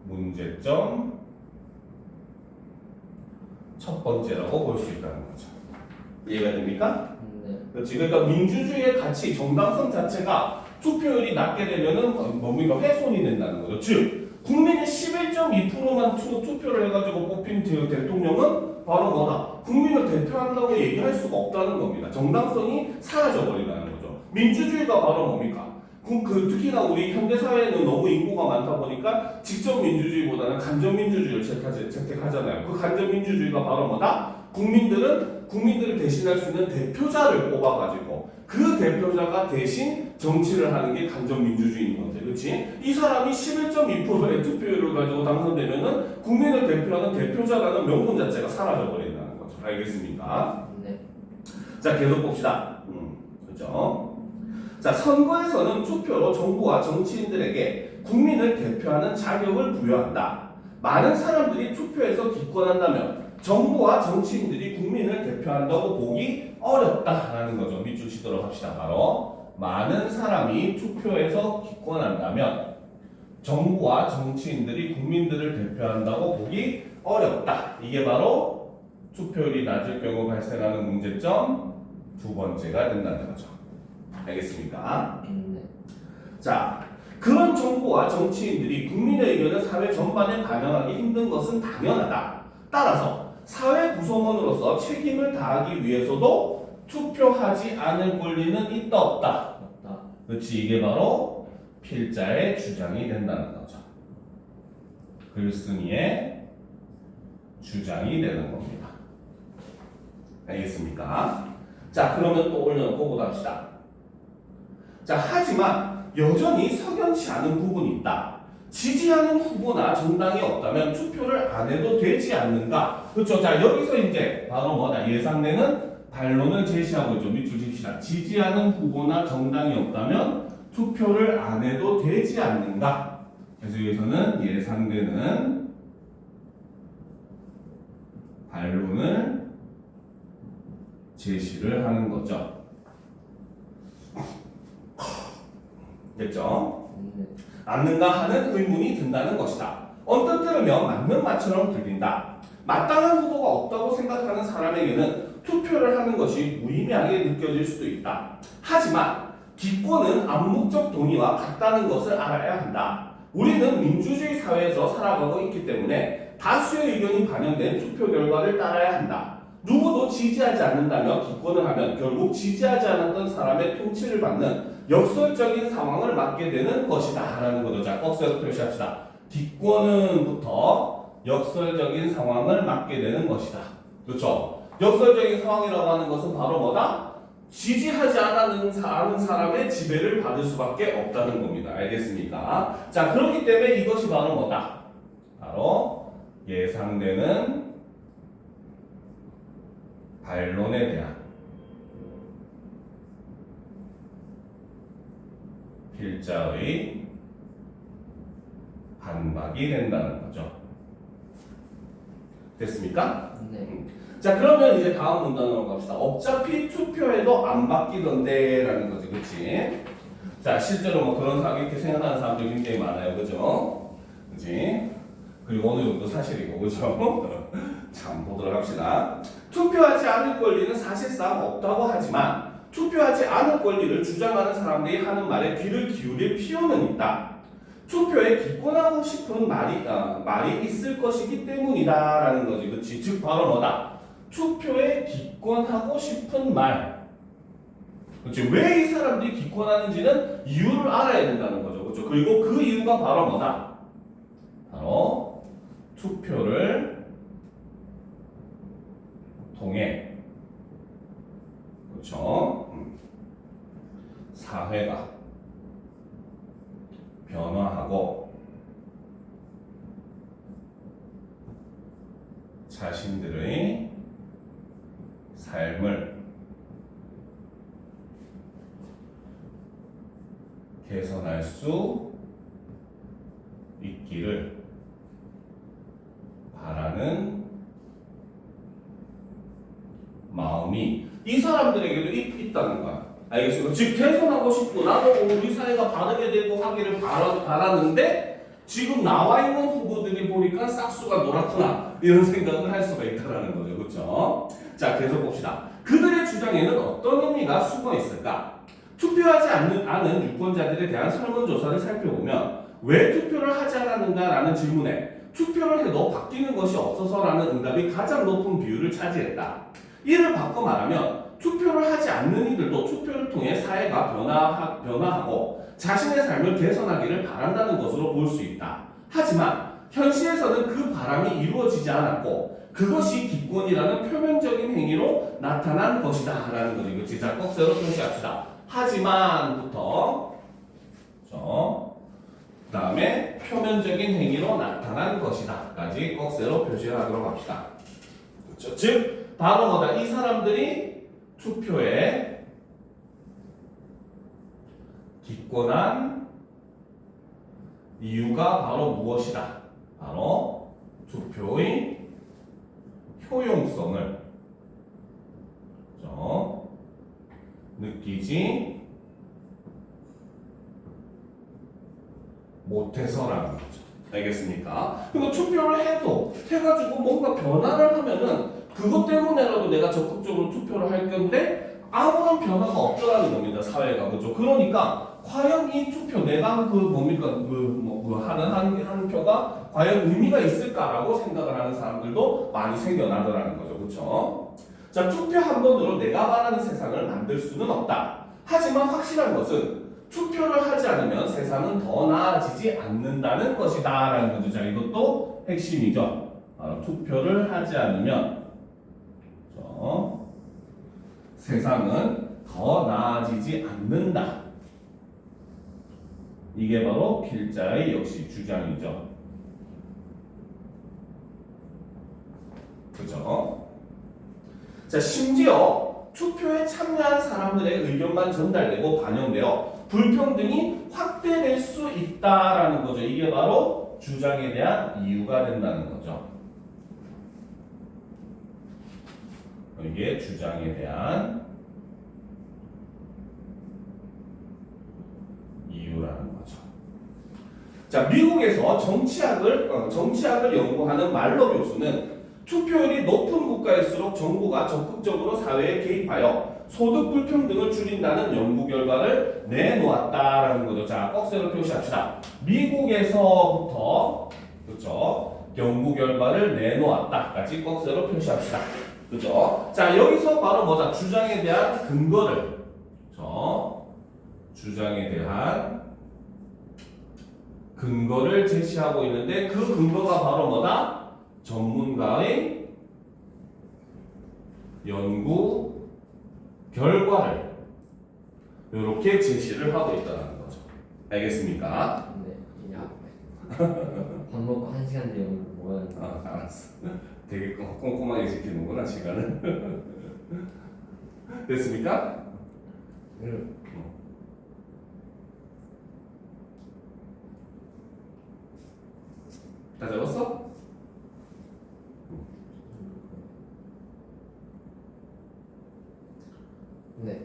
문제점 첫 번째라고 볼 수 있다는 거죠. 이해가 됩니까? 네. 그렇지. 그러니까 민주주의의 가치, 정당성 자체가 투표율이 낮게 되면은 뭡니까? 훼손이 된다는 거죠. 즉, 국민의 11.2%만 투표를 해가지고 뽑힌 대통령은 바로 뭐다? 국민을 대표한다고 얘기할 수가 없다는 겁니다. 정당성이 사라져버린다는 거죠. 민주주의가 바로 뭡니까? 특히나 우리 현대사회는 너무 인구가 많다 보니까 직접 민주주의보다는 간접 민주주의를 채택하잖아요. 그 간접 민주주의가 바로 뭐다? 국민들을 대신할 수 있는 대표자를 뽑아가지고 그 대표자가 대신 정치를 하는 게 간접 민주주의인 거죠. 그렇지? 이 사람이 11.2%의 투표율을 가지고 당선되면은 국민을 대표하는 대표자라는 명분 자체가 사라져 버린다는 거죠. 알겠습니까? 네. 자, 계속 봅시다. 그죠? 자, 선거에서는 투표로 정부와 정치인들에게 국민을 대표하는 자격을 부여한다. 많은 사람들이 투표에서 기권한다면 정부와 정치인들이 국민을 대표한다고 보기 어렵다라는 거죠. 밑줄 치도록 합시다. 바로 많은 사람이 투표에서 기권한다면 정부와 정치인들이 국민들을 대표한다고 보기 어렵다. 이게 바로 투표율이 낮을 경우 발생하는 문제점 두 번째가 된다는 거죠. 알겠습니까? 네. 자, 그런 정부와 정치인들이 국민의 의견을 사회 전반에 반영하기 힘든 것은 당연하다. 따라서 사회 구성원으로서 책임을 다하기 위해서도 투표하지 않을 권리는 있다 없다. 없다. 그렇지, 이게 바로 필자의 주장이 된다는 거죠. 글쓴이의 주장이 되는 겁니다. 알겠습니까? 자, 그러면 또 올려놓고 봅시다. 자, 하지만 여전히 석연치 않은 부분이 있다. 지지하는 후보나 정당이 없다면 투표를 안 해도 되지 않는가? 그렇죠. 자, 여기서 이제 바로 뭐다? 예상되는 반론을 제시하고 있죠. 밑줄 칩시다. 지지하는 후보나 정당이 없다면 투표를 안 해도 되지 않는가? 그래서 여기서는 예상되는 반론을 제시를 하는 거죠. 됐죠? 네. 않는가 하는 의문이 든다는 것이다. 언뜻 들으면 맞는 말처럼 들린다. 마땅한 후보가 없다고 생각하는 사람에게는 투표를 하는 것이 무의미하게 느껴질 수도 있다. 하지만 기권은 암묵적 동의와 같다는 것을 알아야 한다. 우리는 민주주의 사회에서 살아가고 있기 때문에 다수의 의견이 반영된 투표 결과를 따라야 한다. 누구도 지지하지 않는다며 기권을 하면 결국 지지하지 않았던 사람의 통치를 받는 역설적인 상황을 맞게 되는 것이다 라는 거죠. 자, 꼭 써서 표시합시다. 기권은부터 역설적인 상황을 맞게 되는 것이다. 그렇죠? 역설적인 상황이라고 하는 것은 바로 뭐다? 지지하지 않는 사람의 지배를 받을 수밖에 없다는 겁니다. 알겠습니까? 자, 그렇기 때문에 이것이 바로 뭐다? 바로 예상되는 반론에 대한 필자의 반박이 된다는 거죠. 됐습니까? 네. 자, 그러면 이제 다음 문단으로 갑시다. 어차피 투표해도 안 바뀌던데 라는 거지, 그치? 자, 실제로 뭐 그런 사람, 이렇게 생각하는 사람들이 굉장히 많아요, 그죠? 그치? 그리고 어느 정도 사실이고, 그죠? 참, 보도록 합시다. 투표하지 않을 권리는 사실상 없다고 하지만 투표하지 않을 권리를 주장하는 사람들이 하는 말에 귀를 기울일 필요는 있다. 투표에 기권하고 싶은 말이 있을 것이기 때문이다라는 거지, 그렇지? 즉 바로 뭐다? 투표에 기권하고 싶은 말. 그렇지? 왜 이 사람들이 기권하는지는 이유를 알아야 된다는 거죠, 그렇죠? 그리고 그 이유가 바로 뭐다? 바로 투표를 통해, 그렇죠? 사회가 변화하고 자신들의 삶을 개선할 수 있기를 하는 마음이 이 사람들에게도 있다는 거야. 알겠습니까? 즉 개선하고 싶고 나도 우리 사회가 바르게 되고 하기를 바라는데 지금 나와 있는 후보들이 보니까 싹수가 노랗구나 이런 생각을 할 수가 있다는 거죠. 그렇죠? 자, 계속 봅시다. 그들의 주장에는 어떤 의미가 숨어 있을까? 투표하지 않은 유권자들에 대한 설문조사를 살펴보면 왜 투표를 하지 않았는가라는 질문에 투표를 해도 바뀌는 것이 없어서라는 응답이 가장 높은 비율을 차지했다. 이를 바꿔 말하면 투표를 하지 않는 이들도 투표를 통해 사회가 변화하고 자신의 삶을 개선하기를 바란다는 것으로 볼 수 있다. 하지만 현실에서는 그 바람이 이루어지지 않았고 그것이 기권이라는 표면적인 행위로 나타난 것이다 라는 거죠. 이거 진짜 꼭 세로 표시합시다. 하지만부터 그 다음에 표면적인 행위로 나타난 것이다 까지 꼭 세로 표시를 하도록 합시다. 그렇죠? 즉 바로 뭐다? 이 사람들이 투표에 기권한 이유가 바로 무엇이다? 바로 투표의 효용성을 느끼지 못해서라는 거죠. 알겠습니까? 그리고 투표를 해가지고 뭔가 변화를 하면은 그것 때문에라도 내가 적극적으로 투표를 할 건데 아무런 변화가 없더라는 겁니다. 사회가. 그죠? 그러니까 과연 이 투표 내가 하는 표가 과연 의미가 있을까라고 생각을 하는 사람들도 많이 생겨나더라는 거죠. 그렇죠? 자, 투표 한 번으로 내가 바라는 세상을 만들 수는 없다. 하지만 확실한 것은 투표를 하지 않으면 세상은 더 나아지지 않는다는 것이다 라는 거죠. 자, 이것도 핵심이죠. 투표를 하지 않으면 세상은 더 나아지지 않는다. 이게 바로 필자의 역시 주장이죠. 그죠? 자, 심지어 투표에 참여한 사람들의 의견만 전달되고 반영되어 불평등이 확대될 수 있다라는 거죠. 이게 바로 주장에 대한 이유가 된다는 거죠. 이게 주장에 대한 이유라는 거죠. 자, 미국에서 정치학을 연구하는 말로 교수는 투표율이 높은 국가일수록 정부가 적극적으로 사회에 개입하여 소득 불평등을 줄인다는 연구 결과를 내놓았다라는 거죠. 자, 꺽쇠로 표시합시다. 미국에서부터 그렇죠? 연구 결과를 내놓았다까지 꺽쇠로 표시합시다. 그죠? 자, 여기서 바로 뭐다? 주장에 대한 근거를 주장에 대한 근거를 제시하고 있는데 그 근거가 바로 뭐다? 전문가의 연구 결과를 이렇게 제시를 하고 있다는 거죠. 알겠습니까? 네, 야. 밥 먹고 1시간 뒤에 뭐야? 알았어. 되게 꼼꼼하게 지키는구나 시간을. 됐습니까? 다 적었어? 네.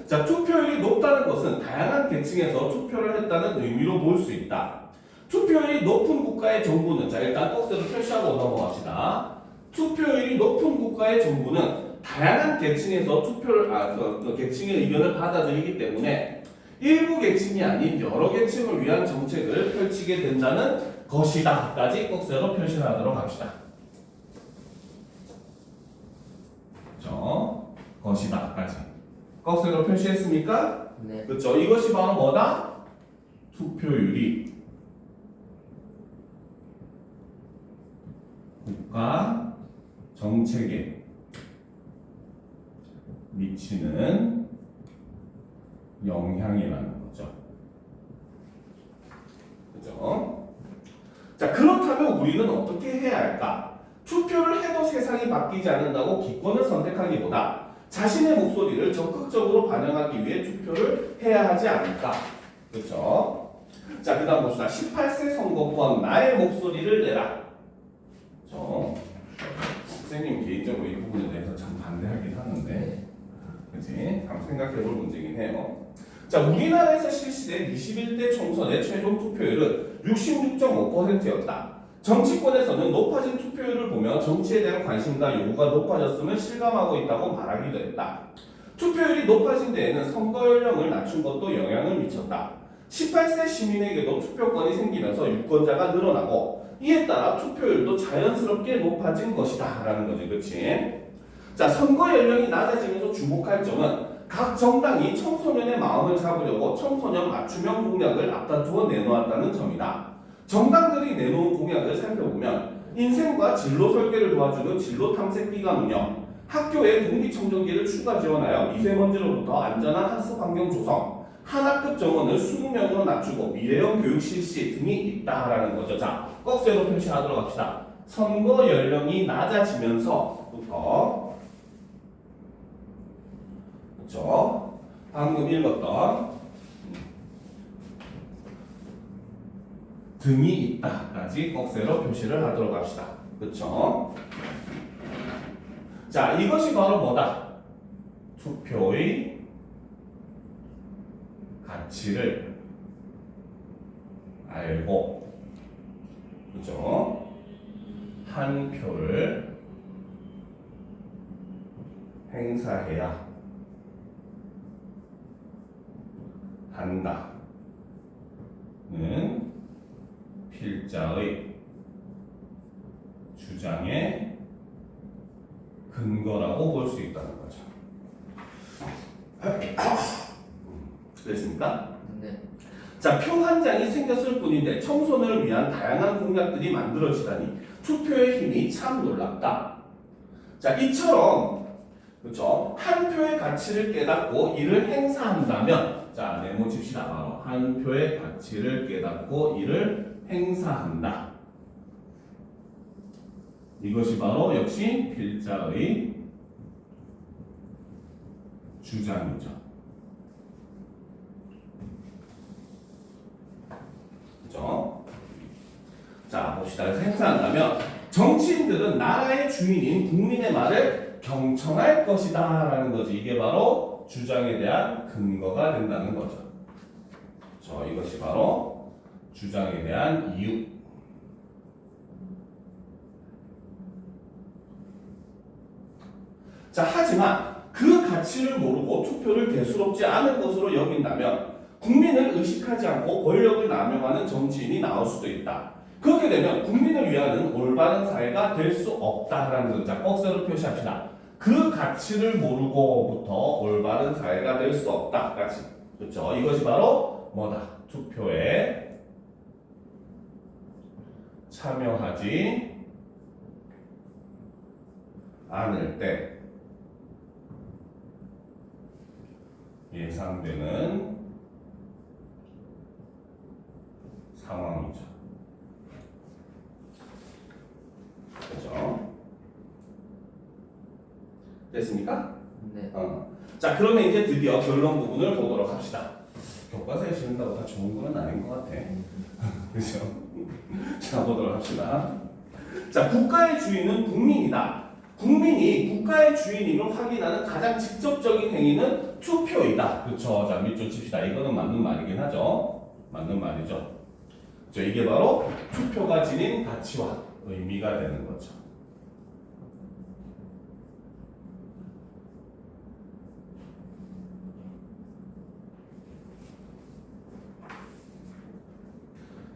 자, 투표율이 높다는 것은 다양한 계층에서 투표를 했다는 의미로 볼 수 있다. 투표율이 높은 국가의 정부는 자, 일단 꺽쇠로 표시하고 넘어갑시다. 투표율이 높은 국가의 정부는 다양한 계층에서 계층의 의견을 받아들이기 때문에 일부 계층이 아닌 여러 계층을 위한 정책을 펼치게 된다는 것이다까지 꺽쇠로 표시하도록 합시다. 것이다까지 꺽쇠로 표시했습니까? 네. 그렇죠. 이것이 바로 뭐다? 투표율이 국가 정책에 미치는 영향이라는 거죠. 그죠? 자, 그렇다면 우리는 어떻게 해야 할까? 투표를 해도 세상이 바뀌지 않는다고 기권을 선택하기보다 자신의 목소리를 적극적으로 반영하기 위해 투표를 해야 하지 않을까? 그렇죠? 자, 그 다음 봅시다. 18세 선거권 나의 목소리를 내라. 그렇죠? 선생님 개인적으로 이 부분에 대해서 참 반대하긴 하는데, 네. 그치? 한번 생각해볼 문제긴 해요. 자, 우리나라에서 실시된 21대 총선의 최종 투표율은 66.5%였다. 정치권에서는 높아진 투표율을 보며 정치에 대한 관심과 요구가 높아졌음을 실감하고 있다고 말하기도 했다. 투표율이 높아진 데에는 선거 연령을 낮춘 것도 영향을 미쳤다. 18세 시민에게도 투표권이 생기면서 유권자가 늘어나고 이에 따라 투표율도 자연스럽게 높아진 것이다 라는 거지, 그치? 자, 선거 연령이 낮아지면서 주목할 점은 각 정당이 청소년의 마음을 잡으려고 청소년 맞춤형 공약을 앞다투어 내놓았다는 점이다. 정당들이 내놓은 공약을 살펴보면 인생과 진로 설계를 도와주는 진로 탐색 기관 운영, 학교에 공기청정기를 추가 지원하여 미세먼지로부터 안전한 학습 환경 조성, 한학급 정원을 20명으로 낮추고 미래형 교육 실시 등이 있다라는 거죠. 자, 꺽쇠로 표시하도록 합시다. 선거 연령이 낮아지면서부터, 그렇죠? 방금 읽었던 등이 있다까지 꺽쇠로 표시를 하도록 합시다. 그렇죠? 자, 이것이 바로 뭐다? 투표의 가치를 알고, 그죠? 한 표를 행사해야 한다는 필자의 주장의 근거라고 볼 수 있다는 거죠. 됐습니까? 네. 자, 표 한 장이 생겼을 뿐인데 청소년을 위한 다양한 공약들이 만들어지다니 투표의 힘이 참 놀랍다. 자, 이처럼 그렇죠? 한 표의 가치를 깨닫고 이를 행사한다면, 자, 네모칩시다. 바로 한 표의 가치를 깨닫고 이를 행사한다. 이것이 바로 역시 필자의 주장이죠. 그죠? 자, 봅시다. 그래서 행사한다면 정치인들은 나라의 주인인 국민의 말을 경청할 것이다 라는 거지. 이게 바로 주장에 대한 근거가 된다는 거죠. 이것이 바로 주장에 대한 이유. 자, 하지만 그 가치를 모르고 투표를 대수롭지 않은 것으로 여긴다면 국민을 의식하지 않고 권력을 남용하는 정치인이 나올 수도 있다. 그렇게 되면 국민을 위하는 올바른 사회가 될 수 없다라는 거. 자, 꺽쇠로 표시합시다. 그 가치를 모르고부터 올바른 사회가 될 수 없다까지. 그렇죠? 이것이 바로 뭐다? 투표에 참여하지 않을 때 예상되는 상황이죠. 그렇죠? 됐습니까? 네. 자, 그러면 이제 드디어 결론 부분을 보도록 합시다. 교과서에 실린다고 다 좋은 건 아닌 것 같아. 그렇죠? 자, 보도록 합시다. 자, 국가의 주인은 국민이다. 국민이 국가의 주인임을 확인하는 가장 직접적인 행위는 투표이다. 그렇죠? 자, 밑줄 칩시다. 이거는 맞는 말이긴 하죠. 맞는 말이죠. 자, 이게 바로 투표가 지닌 가치와 의미가 되는 거죠.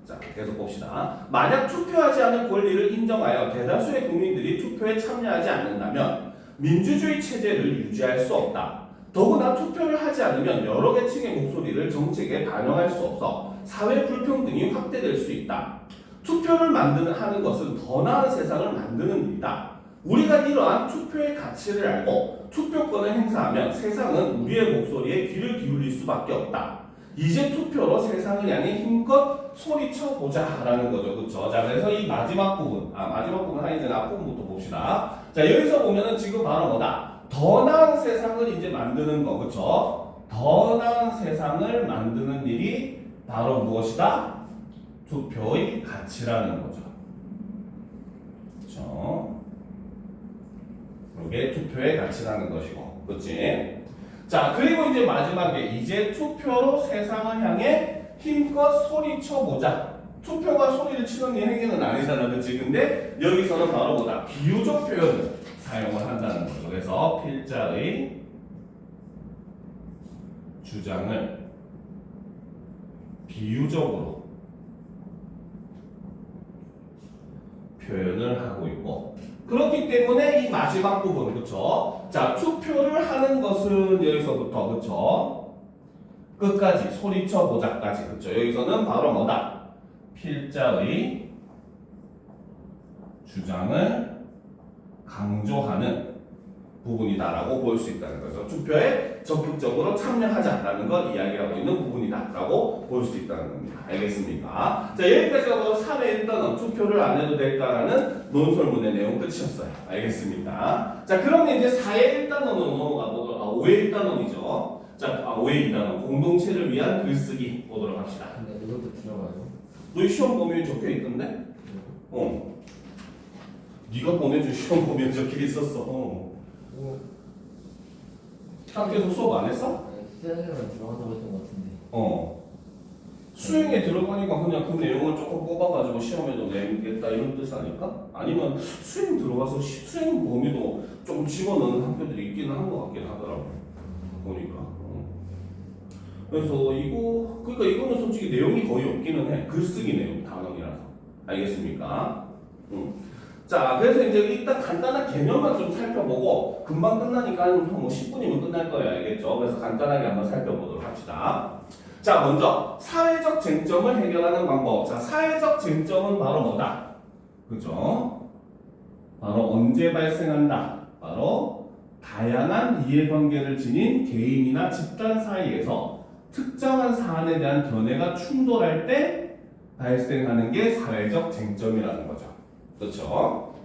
자, 계속 봅시다. 만약 투표하지 않을 권리를 인정하여 대다수의 국민들이 투표에 참여하지 않는다면 민주주의 체제를 유지할 수 없다. 더구나 투표를 하지 않으면 여러 계층의 목소리를 정책에 반영할 수 없어 사회 불평등이 확대될 수 있다. 투표를 하는 것은 더 나은 세상을 만드는 일이다. 우리가 이러한 투표의 가치를 알고 투표권을 행사하면 세상은 우리의 목소리에 귀를 기울일 수밖에 없다. 이제 투표로 세상을 향해 힘껏 소리쳐 보자라는 거죠, 그렇죠? 자, 그래서 이 마지막 부분 하기 전에 앞부분부터 봅시다. 자, 여기서 보면은 지금 바로 뭐다? 더 나은 세상을 이제 만드는 거, 그렇죠? 더 나은 세상을 만드는 일이 바로 무엇이다? 투표의 가치라는 거죠, 그렇죠? 그쵸? 이게 투표의 가치라는 것이고, 그치? 자, 그리고 이제 마지막에 이제 투표로 세상을 향해 힘껏 소리쳐보자. 투표가 소리를 치는 게 행위는 아니잖아, 그치? 근데 여기서는 바로 뭐다? 비유적 표현을 사용을 한다는 거죠. 그래서 필자의 주장을 비유적으로 표현을 하고 있고, 그렇기 때문에 이 마지막 부분, 그쵸? 자, 투표를 하는 것은 여기서부터, 그쵸? 끝까지 소리쳐 보자까지, 그쵸? 여기서는 바로 뭐다? 필자의 주장을 강조하는 부분이다라고 볼 수 있다는 거죠. 투표에 적극적으로 참여하자라는 걸 이야기하고 있는 부분이다라고 볼 수 있다는 겁니다. 알겠습니까? 자, 여기까지가 바로 3회 1단원 투표를 안 해도 될까라는 논설문의 내용 끝이었어요. 알겠습니까? 자, 그러면 이제 4회 1단원으로 넘어가 보도록, 5회 1단원이죠. 자, 5회 2단원 공동체를 위한 글쓰기 보도록 합시다. 근데 이것도 들어가요. 너희 시험 범위에 적혀 있던데? 네가 보내준 시험 범위에 적혀 있었어. 학교에서 수업 안 했어? 수영이랑 들어간다고 했던 것 같은데. 수행에 들어가니까 그냥 그 내용을 조금 뽑아가지고 시험에도 내겠다 이런 뜻 아닐까? 아니면 수행 들어가서 수행 범위도 좀 집어넣는 학교들이 있기는 한 것 같긴 하더라고. 보니까. 그래서 그러니까 이거는 솔직히 내용이 거의 없기는 해. 글쓰기 내용 단원이라서. 알겠습니까? 자, 그래서 이제 일단 간단한 개념만 좀 살펴보고 금방 끝나니까 한 10분이면 끝날 거예요. 알겠죠? 그래서 간단하게 한번 살펴보도록 합시다. 자, 먼저 사회적 쟁점을 해결하는 방법. 자, 사회적 쟁점은 바로 뭐다? 그죠? 바로 언제 발생한다? 바로 다양한 이해관계를 지닌 개인이나 집단 사이에서 특정한 사안에 대한 견해가 충돌할 때 발생하는 게 사회적 쟁점이라는 거죠. 그렇죠?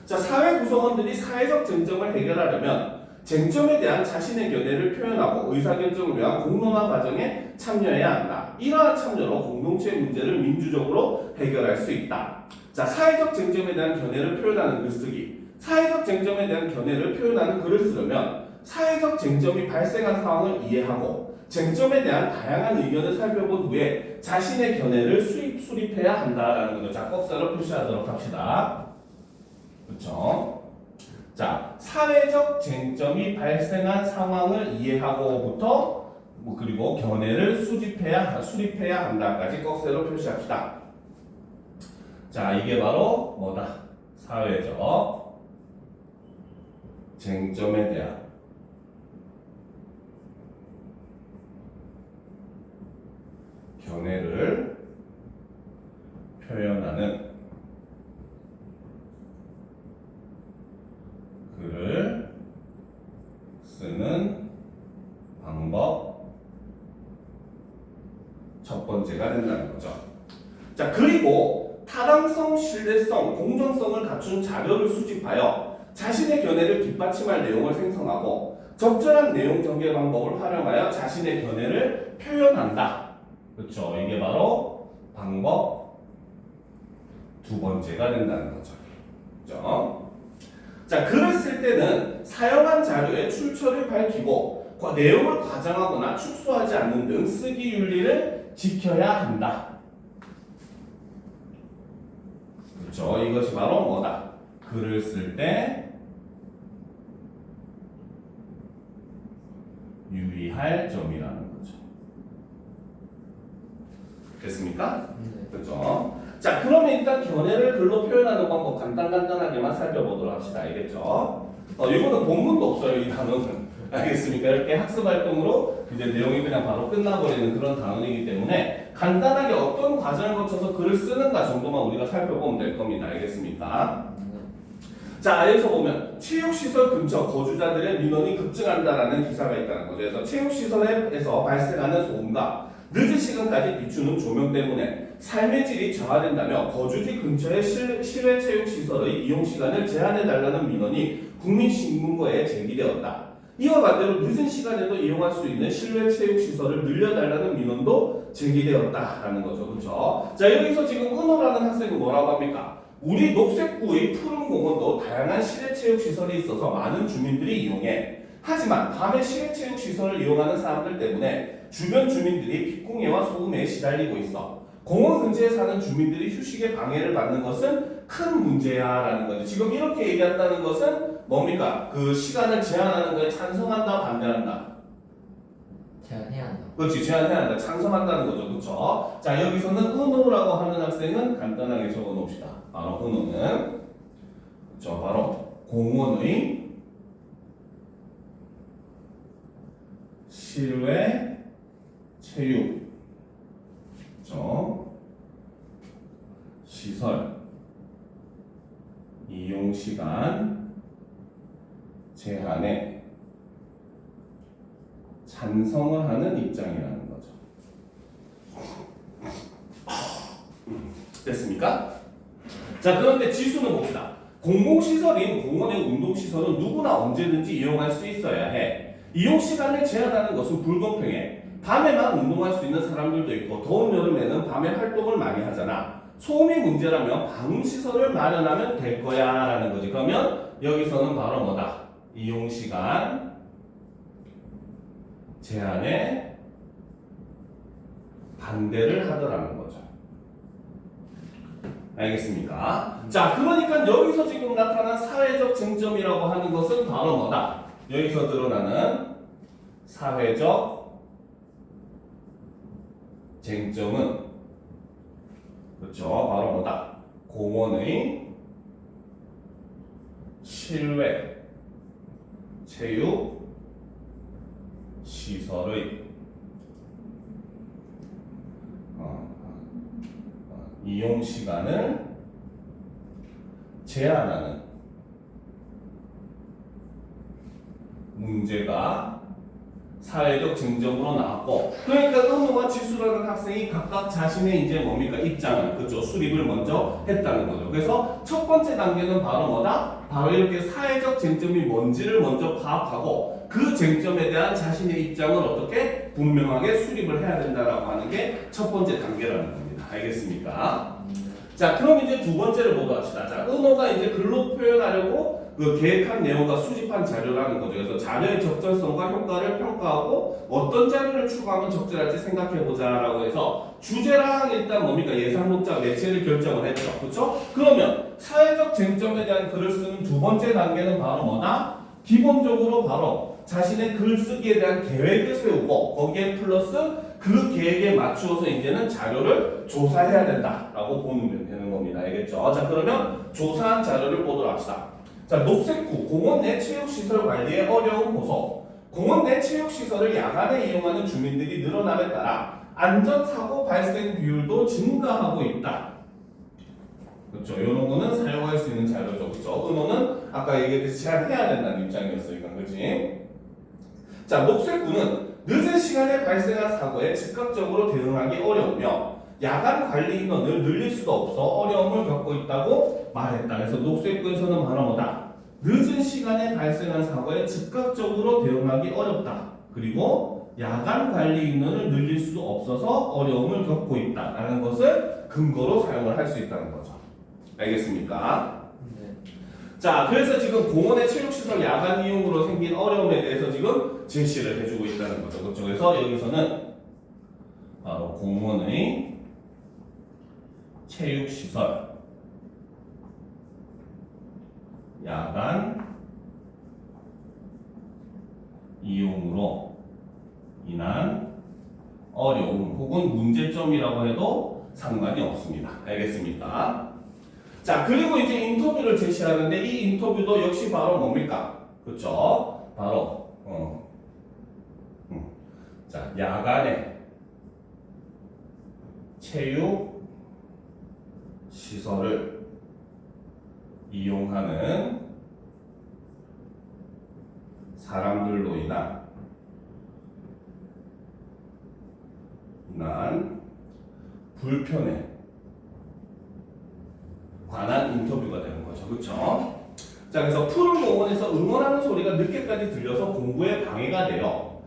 자, 사회 구성원들이 사회적 쟁점을 해결하려면 쟁점에 대한 자신의 견해를 표현하고 의사결정을 위한 공론화 과정에 참여해야 한다. 이러한 참여로 공동체의 문제를 민주적으로 해결할 수 있다. 자, 사회적 쟁점에 대한 견해를 표현하는 글쓰기. 사회적 쟁점에 대한 견해를 표현하는 글을 쓰려면 사회적 쟁점이 발생한 상황을 이해하고 쟁점에 대한 다양한 의견을 살펴본 후에 자신의 견해를 수립해야 한다라는 거죠. 자, 꺽쇠로 표시하도록 합시다. 그렇죠? 자, 사회적 쟁점이 발생한 상황을 이해하고부터 그리고 견해를 수립해야 한다까지 꺽쇠로 표시합시다. 자, 이게 바로 뭐다? 사회적 쟁점에 대한 견해를 표현하는 글을 쓰는 방법 첫 번째가 된다는 거죠. 자, 그리고 타당성, 신뢰성, 공정성을 갖춘 자료를 수집하여 자신의 견해를 뒷받침할 내용을 생성하고 적절한 내용 전개 방법을 활용하여 자신의 견해를 표현한다. 그렇죠? 이게 바로 방법 두 번째가 된다는 거죠. 그렇죠? 자, 글을 쓸 때는 사용한 자료의 출처를 밝히고 내용을 과장하거나 축소하지 않는 등 쓰기 윤리를 지켜야 한다. 그렇죠? 이것이 바로 뭐다? 글을 쓸 때 유의할 점이라는 거죠. 됐습니까? 그렇죠? 자, 그러면 일단 견해를 글로 표현하는 방법 간단하게만 살펴보도록 합시다. 알겠죠? 이거는 본문도 없어요, 이 단어는. 알겠습니까? 이렇게 학습 활동으로 이제 내용이 그냥 바로 끝나버리는 그런 단어이기 때문에 간단하게 어떤 과정을 거쳐서 글을 쓰는가 정도만 우리가 살펴보면 될 겁니다. 알겠습니까? 자, 여기서 보면 체육시설 근처 거주자들의 민원이 급증한다라는 기사가 있다는 거죠. 그래서 체육시설에서 발생하는 소음과 늦은 시간까지 비추는 조명 때문에 삶의 질이 저하된다며 거주지 근처의 실외 체육시설의 이용 시간을 제한해달라는 민원이 국민신문고에 제기되었다. 이와 반대로 늦은 시간에도 이용할 수 있는 실외 체육시설을 늘려달라는 민원도 제기되었다라는 거죠. 그렇죠? 자, 여기서 지금 은호라는 학생은 뭐라고 합니까? 우리 녹색구의 푸른 공원도 다양한 실내체육시설이 있어서 많은 주민들이 이용해. 하지만 밤에 실내체육시설을 이용하는 사람들 때문에 주변 주민들이 빛공해와 소음에 시달리고 있어. 공원 근처에 사는 주민들이 휴식에 방해를 받는 것은 큰 문제야라는 거죠. 지금 이렇게 얘기한다는 것은 뭡니까? 그 시간을 제한하는 거에 찬성한다, 반대한다. 제한해야 한다. 그렇지, 제한해야 한다. 찬성한다는 거죠. 그렇죠? 자, 여기서는 은호라고 하는 학생은 간단하게 적어 놓읍시다. 바로 은호는 바로 공원의 실외 체육 시설 이용 시간 제한에 찬성을 하는 입장이라는 거죠. 됐습니까? 자, 그런데 지수는 봅시다. 공공시설인 공원의 운동시설은 누구나 언제든지 이용할 수 있어야 해. 이용 시간을 제한하는 것은 불공평해. 밤에만 운동할 수 있는 사람들도 있고 더운 여름에는 밤에 활동을 많이 하잖아. 소음이 문제라면 방음시설을 마련하면 될 거야 라는 거지. 그러면 여기서는 바로 뭐다? 이용 시간 제한에 반대를 하더라는 거죠. 알겠습니까? 자, 그러니까 여기서 지금 나타난 사회적 쟁점이라고 하는 것은 바로 뭐다? 여기서 드러나는 사회적 쟁점은 그렇죠. 바로 뭐다? 공원의 실외 체육 시설의 이용 시간을 제한하는 문제가 사회적 쟁점으로 나왔고, 그러니까 은호와 지수라는 학생이 각각 자신의 이제 뭡니까 입장을 그죠 수립을 먼저 했다는 거죠. 그래서 첫 번째 단계는 바로 뭐다? 바로 이렇게 사회적 쟁점이 뭔지를 먼저 파악하고 그 쟁점에 대한 자신의 입장을 어떻게 분명하게 수립을 해야 된다라고 하는 게 첫 번째 단계라는 겁니다. 알겠습니까? 자, 그럼 이제 두 번째를 보도록 합시다. 자, 은호가 이제 글로 표현하려고 그 계획한 내용과 수집한 자료라는 거죠. 그래서 자료의 적절성과 효과를 평가하고 어떤 자료를 추가하면 적절할지 생각해보자라고 해서 주제랑 일단 뭡니까 예상 목적 매체를 결정을 했죠. 그렇죠? 그러면 사회적 쟁점에 대한 글을 쓰는 두 번째 단계는 바로 뭐다? 기본적으로 바로 자신의 글쓰기에 대한 계획을 세우고 거기에 플러스 그 계획에 맞추어서 이제는 자료를 조사해야 된다라고 보면 되는 겁니다. 알겠죠? 자, 그러면 조사한 자료를 보도록 합시다. 자, 녹색구 공원 내 체육시설 관리에 어려움 호소. 공원 내 체육시설을 야간에 이용하는 주민들이 늘어남에 따라 안전사고 발생 비율도 증가하고 있다. 그렇죠. 이런 거는 사용할 수 있는 자료죠. 그렇죠. 은호는 아까 얘기했듯이 제한해야 된다는 입장이었으니까. 그렇지? 자, 녹색구는 늦은 시간에 발생한 사고에 즉각적으로 대응하기 어려우며 야간 관리 인원을 늘릴 수도 없어 어려움을 겪고 있다고 말했다. 그래서 녹색구에서는 바로 뭐다? 늦은 시간에 발생한 사고에 즉각적으로 대응하기 어렵다. 그리고 야간 관리 인원을 늘릴 수도 없어서 어려움을 겪고 있다라는 것을 근거로 사용을 할 수 있다는 거죠. 알겠습니까? 네. 자, 그래서 지금 공원의 체육시설 야간 이용으로 생긴 어려움에 대해서 지금 제시를 해주고 있다는 거죠. 그렇죠? 그래서 여기서는 바로 공원의 체육시설 야간 이용으로 인한 어려움 혹은 문제점이라고 해도 상관이 없습니다. 알겠습니까? 자, 그리고 이제 인터뷰를 제시하는데 이 인터뷰도 역시 바로 뭡니까? 그렇죠? 바로 자, 야간에 체육 시설을 이용하는 사람들로 인한 불편에 관한 인터뷰가 되는 거죠. 그렇죠? 자, 그래서 푸른 공원에서 응원하는 소리가 늦게까지 들려서 공부에 방해가 돼요.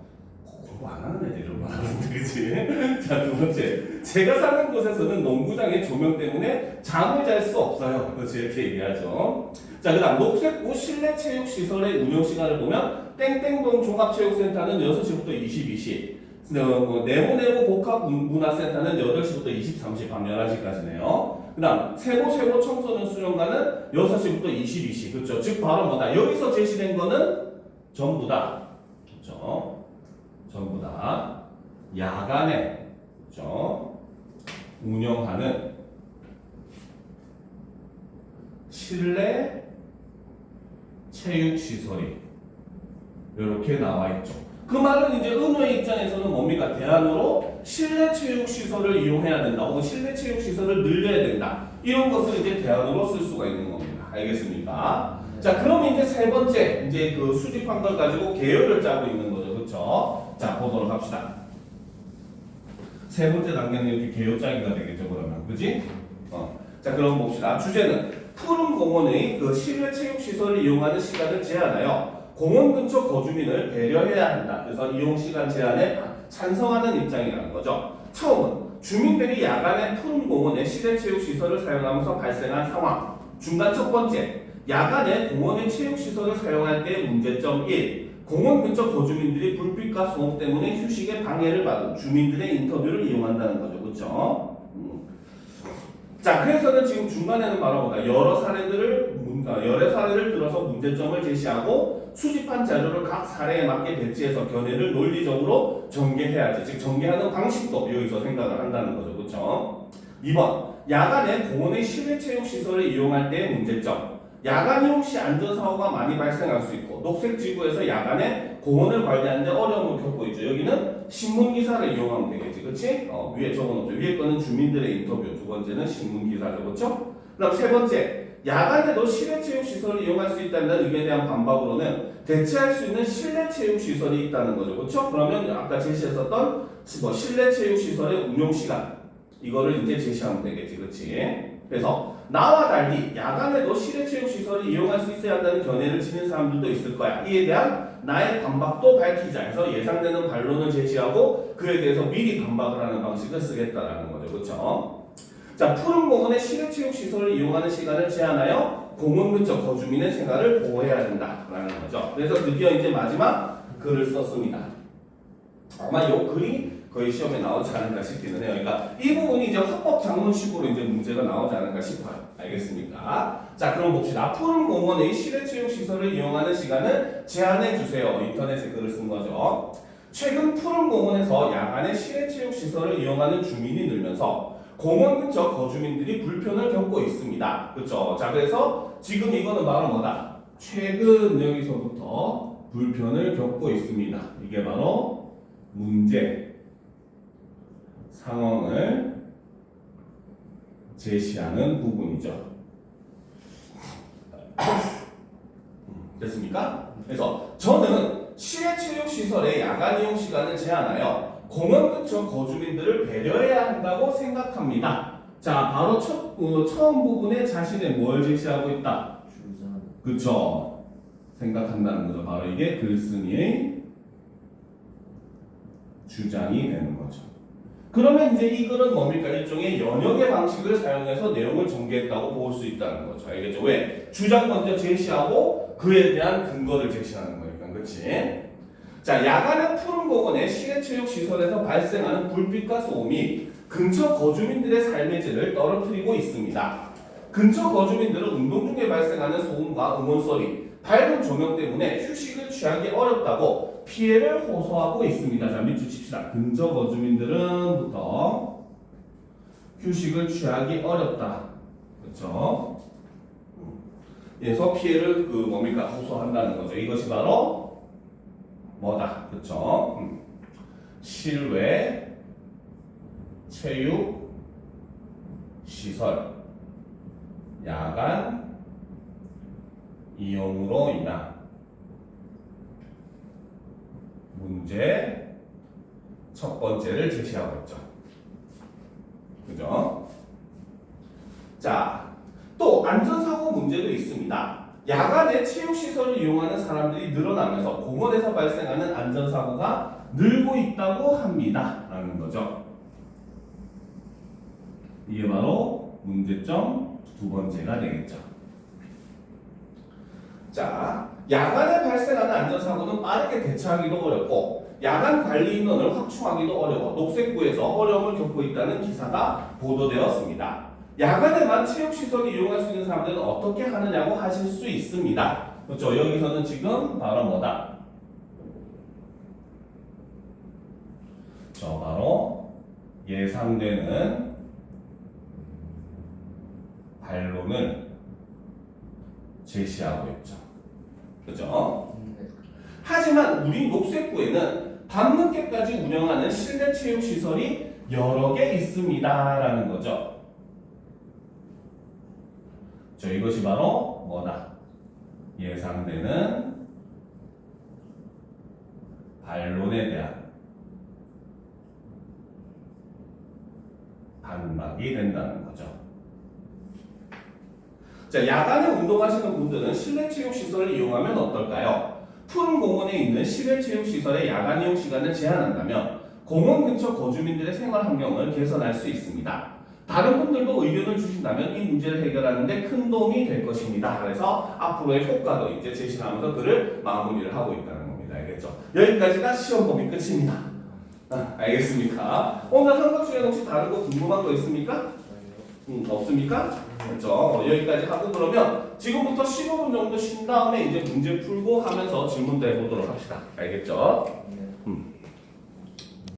공부 안 하는 애들을 말하는데, 그치? 자, 두 번째. 제가 사는 곳에서는 농구장의 조명 때문에 잠을 잘 수 없어요. 그렇지, 이렇게 얘기하죠. 자, 그 다음, 녹색구 실내 체육 시설의 운영 시간을 보면, 땡땡동 종합체육센터는 6시부터 22시. 네모네모 복합문화센터는 8시부터 23시, 밤 11시까지네요. 그 다음, 세모 청소년 수련관은 6시부터 22시. 그렇죠? 즉, 바로 뭐다? 여기서 제시된 거는 전부 다. 그렇죠? 전부 다 야간에 그렇죠? 운영하는 실내 체육 시설이 이렇게 나와 있죠. 그 말은 이제 은호의 입장에서는 뭡니까? 대안으로 실내 체육 시설을 이용해야 된다. 혹은 실내 체육 시설을 늘려야 된다. 이런 것을 이제 대안으로 쓸 수가 있는 겁니다. 알겠습니까? 자, 그럼 이제 세 번째, 이제 그 수집한 걸 가지고 계열을 짜고 있는 거죠. 그렇죠? 자, 보도록 합시다. 세 번째 단계는 이렇게 계열 짜기가 되겠죠, 그러면. 그지? 자, 그럼 봅시다. 주제는 푸른 공원의 그 실내 체육 시설을 이용하는 시간을 제한하여 공원 근처 거주민을 배려해야 한다. 그래서 이용 시간 제한에 찬성하는 입장이라는 거죠. 처음은 주민들이 야간에 푸른 공원의 실내 체육 시설을 사용하면서 발생한 상황. 중간 첫 번째, 야간에 공원의 체육 시설을 사용할 때의 문제점 1. 공원 근처 거주민들이 불빛과 소음 때문에 휴식에 방해를 받은 주민들의 인터뷰를 이용한다는 거죠. 그렇죠? 자, 그래서는 지금 중간에는 바로 뭐다? 여러 사례를 들어서 문제점을 제시하고 수집한 자료를 각 사례에 맞게 배치해서 견해를 논리적으로 전개해야지. 즉 전개하는 방식도 여기서 생각을 한다는 거죠. 그렇죠? 2번, 야간에 공원의 실내 체육 시설을 이용할 때의 문제점. 야간 이용 시 안전사고가 많이 발생할 수 있고 녹색지구에서 야간에 공원을 관리하는데 어려움을 겪고 있죠. 여기는 신문기사를 이용하면 되겠지. 그렇지? 위에 적어놓죠. 위에 거는 주민들의 인터뷰, 두 번째는 신문기사죠. 그렇죠? 그럼 세 번째, 야간에도 실내 체육 시설을 이용할 수 있다는 의견에 대한 반박으로는 대체할 수 있는 실내 체육 시설이 있다는 거죠. 그렇죠? 그러면 아까 제시했었던 실내 체육 시설의 운용 시간, 이거를 이제 제시하면 되겠지. 그렇지? 그래서 나와 달리 야간에도 실내 체육 시설을 이용할 수 있어야 한다는 견해를 지닌 사람들도 있을 거야. 이에 대한 나의 반박도 밝히자 해서 예상되는 반론을 제시하고 그에 대해서 미리 반박을 하는 방식을 쓰겠다라는 거죠. 그렇죠? 자, 푸른 공원의 실내 체육 시설을 이용하는 시간을 제한하여 공원 근처 거주민의 생활을 보호해야 된다라는 거죠. 그래서 드디어 이제 마지막 글을 썼습니다. 아마 이 글이 거의 시험에 나오지 않을까 싶기는 해요. 그러니까 이 부분이 이제 화법 작문식으로 이제 문제가 나오지 않을까 싶어요. 알겠습니까? 자, 그럼 봅시다. 푸른 공원의 실내 체육 시설을 이용하는 시간을 제한해 주세요. 인터넷에 글을 쓴 거죠. 최근 푸른 공원에서 야간에 실내 체육 시설을 이용하는 주민이 늘면서 공원 근처 거주민들이 불편을 겪고 있습니다. 그렇죠? 자, 그래서 지금 이거는 바로 뭐다? 최근 여기서부터 불편을 겪고 있습니다. 이게 바로 문제 상황을 제시하는 부분이죠. 됐습니까? 그래서 저는 실내 체육 시설의 야간 이용 시간을 제한하여 공원 근처 거주민들을 배려해야 한다고 생각합니다. 자, 바로 처음 부분에 자신의 뭘 제시하고 있다? 주장. 그쵸? 생각한다는 거죠. 바로 이게 글쓴이의 주장이 되는 거죠. 그러면 이제 이 글은 뭡니까? 일종의 연역의 방식을 사용해서 내용을 전개했다고 볼 수 있다는 거죠. 알겠죠? 왜? 주장 먼저 제시하고 그에 대한 근거를 제시하는 거니까. 그렇지? 자, 야간에 푸른 공원의 실내 체육 시설에서 발생하는 불빛과 소음이 근처 거주민들의 삶의 질을 떨어뜨리고 있습니다. 근처 거주민들은 운동 중에 발생하는 소음과 응원 소리, 밝은 조명 때문에 휴식을 취하기 어렵다고 피해를 호소하고 있습니다. 자, 밑줄 칩시다. 근처 거주민들은부터 휴식을 취하기 어렵다. 그렇죠? 그래서 피해를 호소한다는 거죠. 이것이 바로 뭐다? 그렇죠? 실외 체육 시설 야간 이용으로 인한 문제 첫 번째를 제시하고 있죠. 그죠? 자, 또 안전사고 문제도 있습니다. 야간에 체육시설을 이용하는 사람들이 늘어나면서 공원에서 발생하는 안전사고가 늘고 있다고 합니다. 라는 거죠. 이게 바로 문제점 두 번째가 되겠죠. 자, 야간에 발생하는 안전사고는 빠르게 대처하기도 어렵고 야간 관리 인원을 확충하기도 어려워 녹색구에서 어려움을 겪고 있다는 기사가 보도되었습니다. 야간에만 체육시설을 이용할 수 있는 사람들은 어떻게 하느냐고 하실 수 있습니다. 그렇죠? 여기서는 지금 바로 뭐다? 바로 예상되는 반론을 제시하고 있죠. 그죠? 하지만 우리 녹색구에는 밤늦게까지 운영하는 실내 체육 시설이 여러 개 있습니다. 라는 거죠. 이것이 바로 뭐다? 예상되는 반론에 대한 반박이 된다는 거죠. 자, 야간에 운동하시는 분들은 실내 체육 시설을 이용하면 어떨까요? 푸른 공원에 있는 실내 체육 시설의 야간 이용 시간을 제한한다면 공원 근처 거주민들의 생활 환경을 개선할 수 있습니다. 다른 분들도 의견을 주신다면 이 문제를 해결하는 데 큰 도움이 될 것입니다. 그래서 앞으로의 효과도 이제 제시하면서 글을 마무리를 하고 있다는 겁니다. 알겠죠? 여기까지가 시험 범위 끝입니다. 알겠습니까? 오늘 한 것 중에 혹시 다른 거 궁금한 거 있습니까? 없습니까? 그렇죠? 여기까지 하고 그러면 지금부터 15분 정도 쉰 다음에 이제 문제 풀고 하면서 질문도 해보도록 합시다. 알겠죠? 네.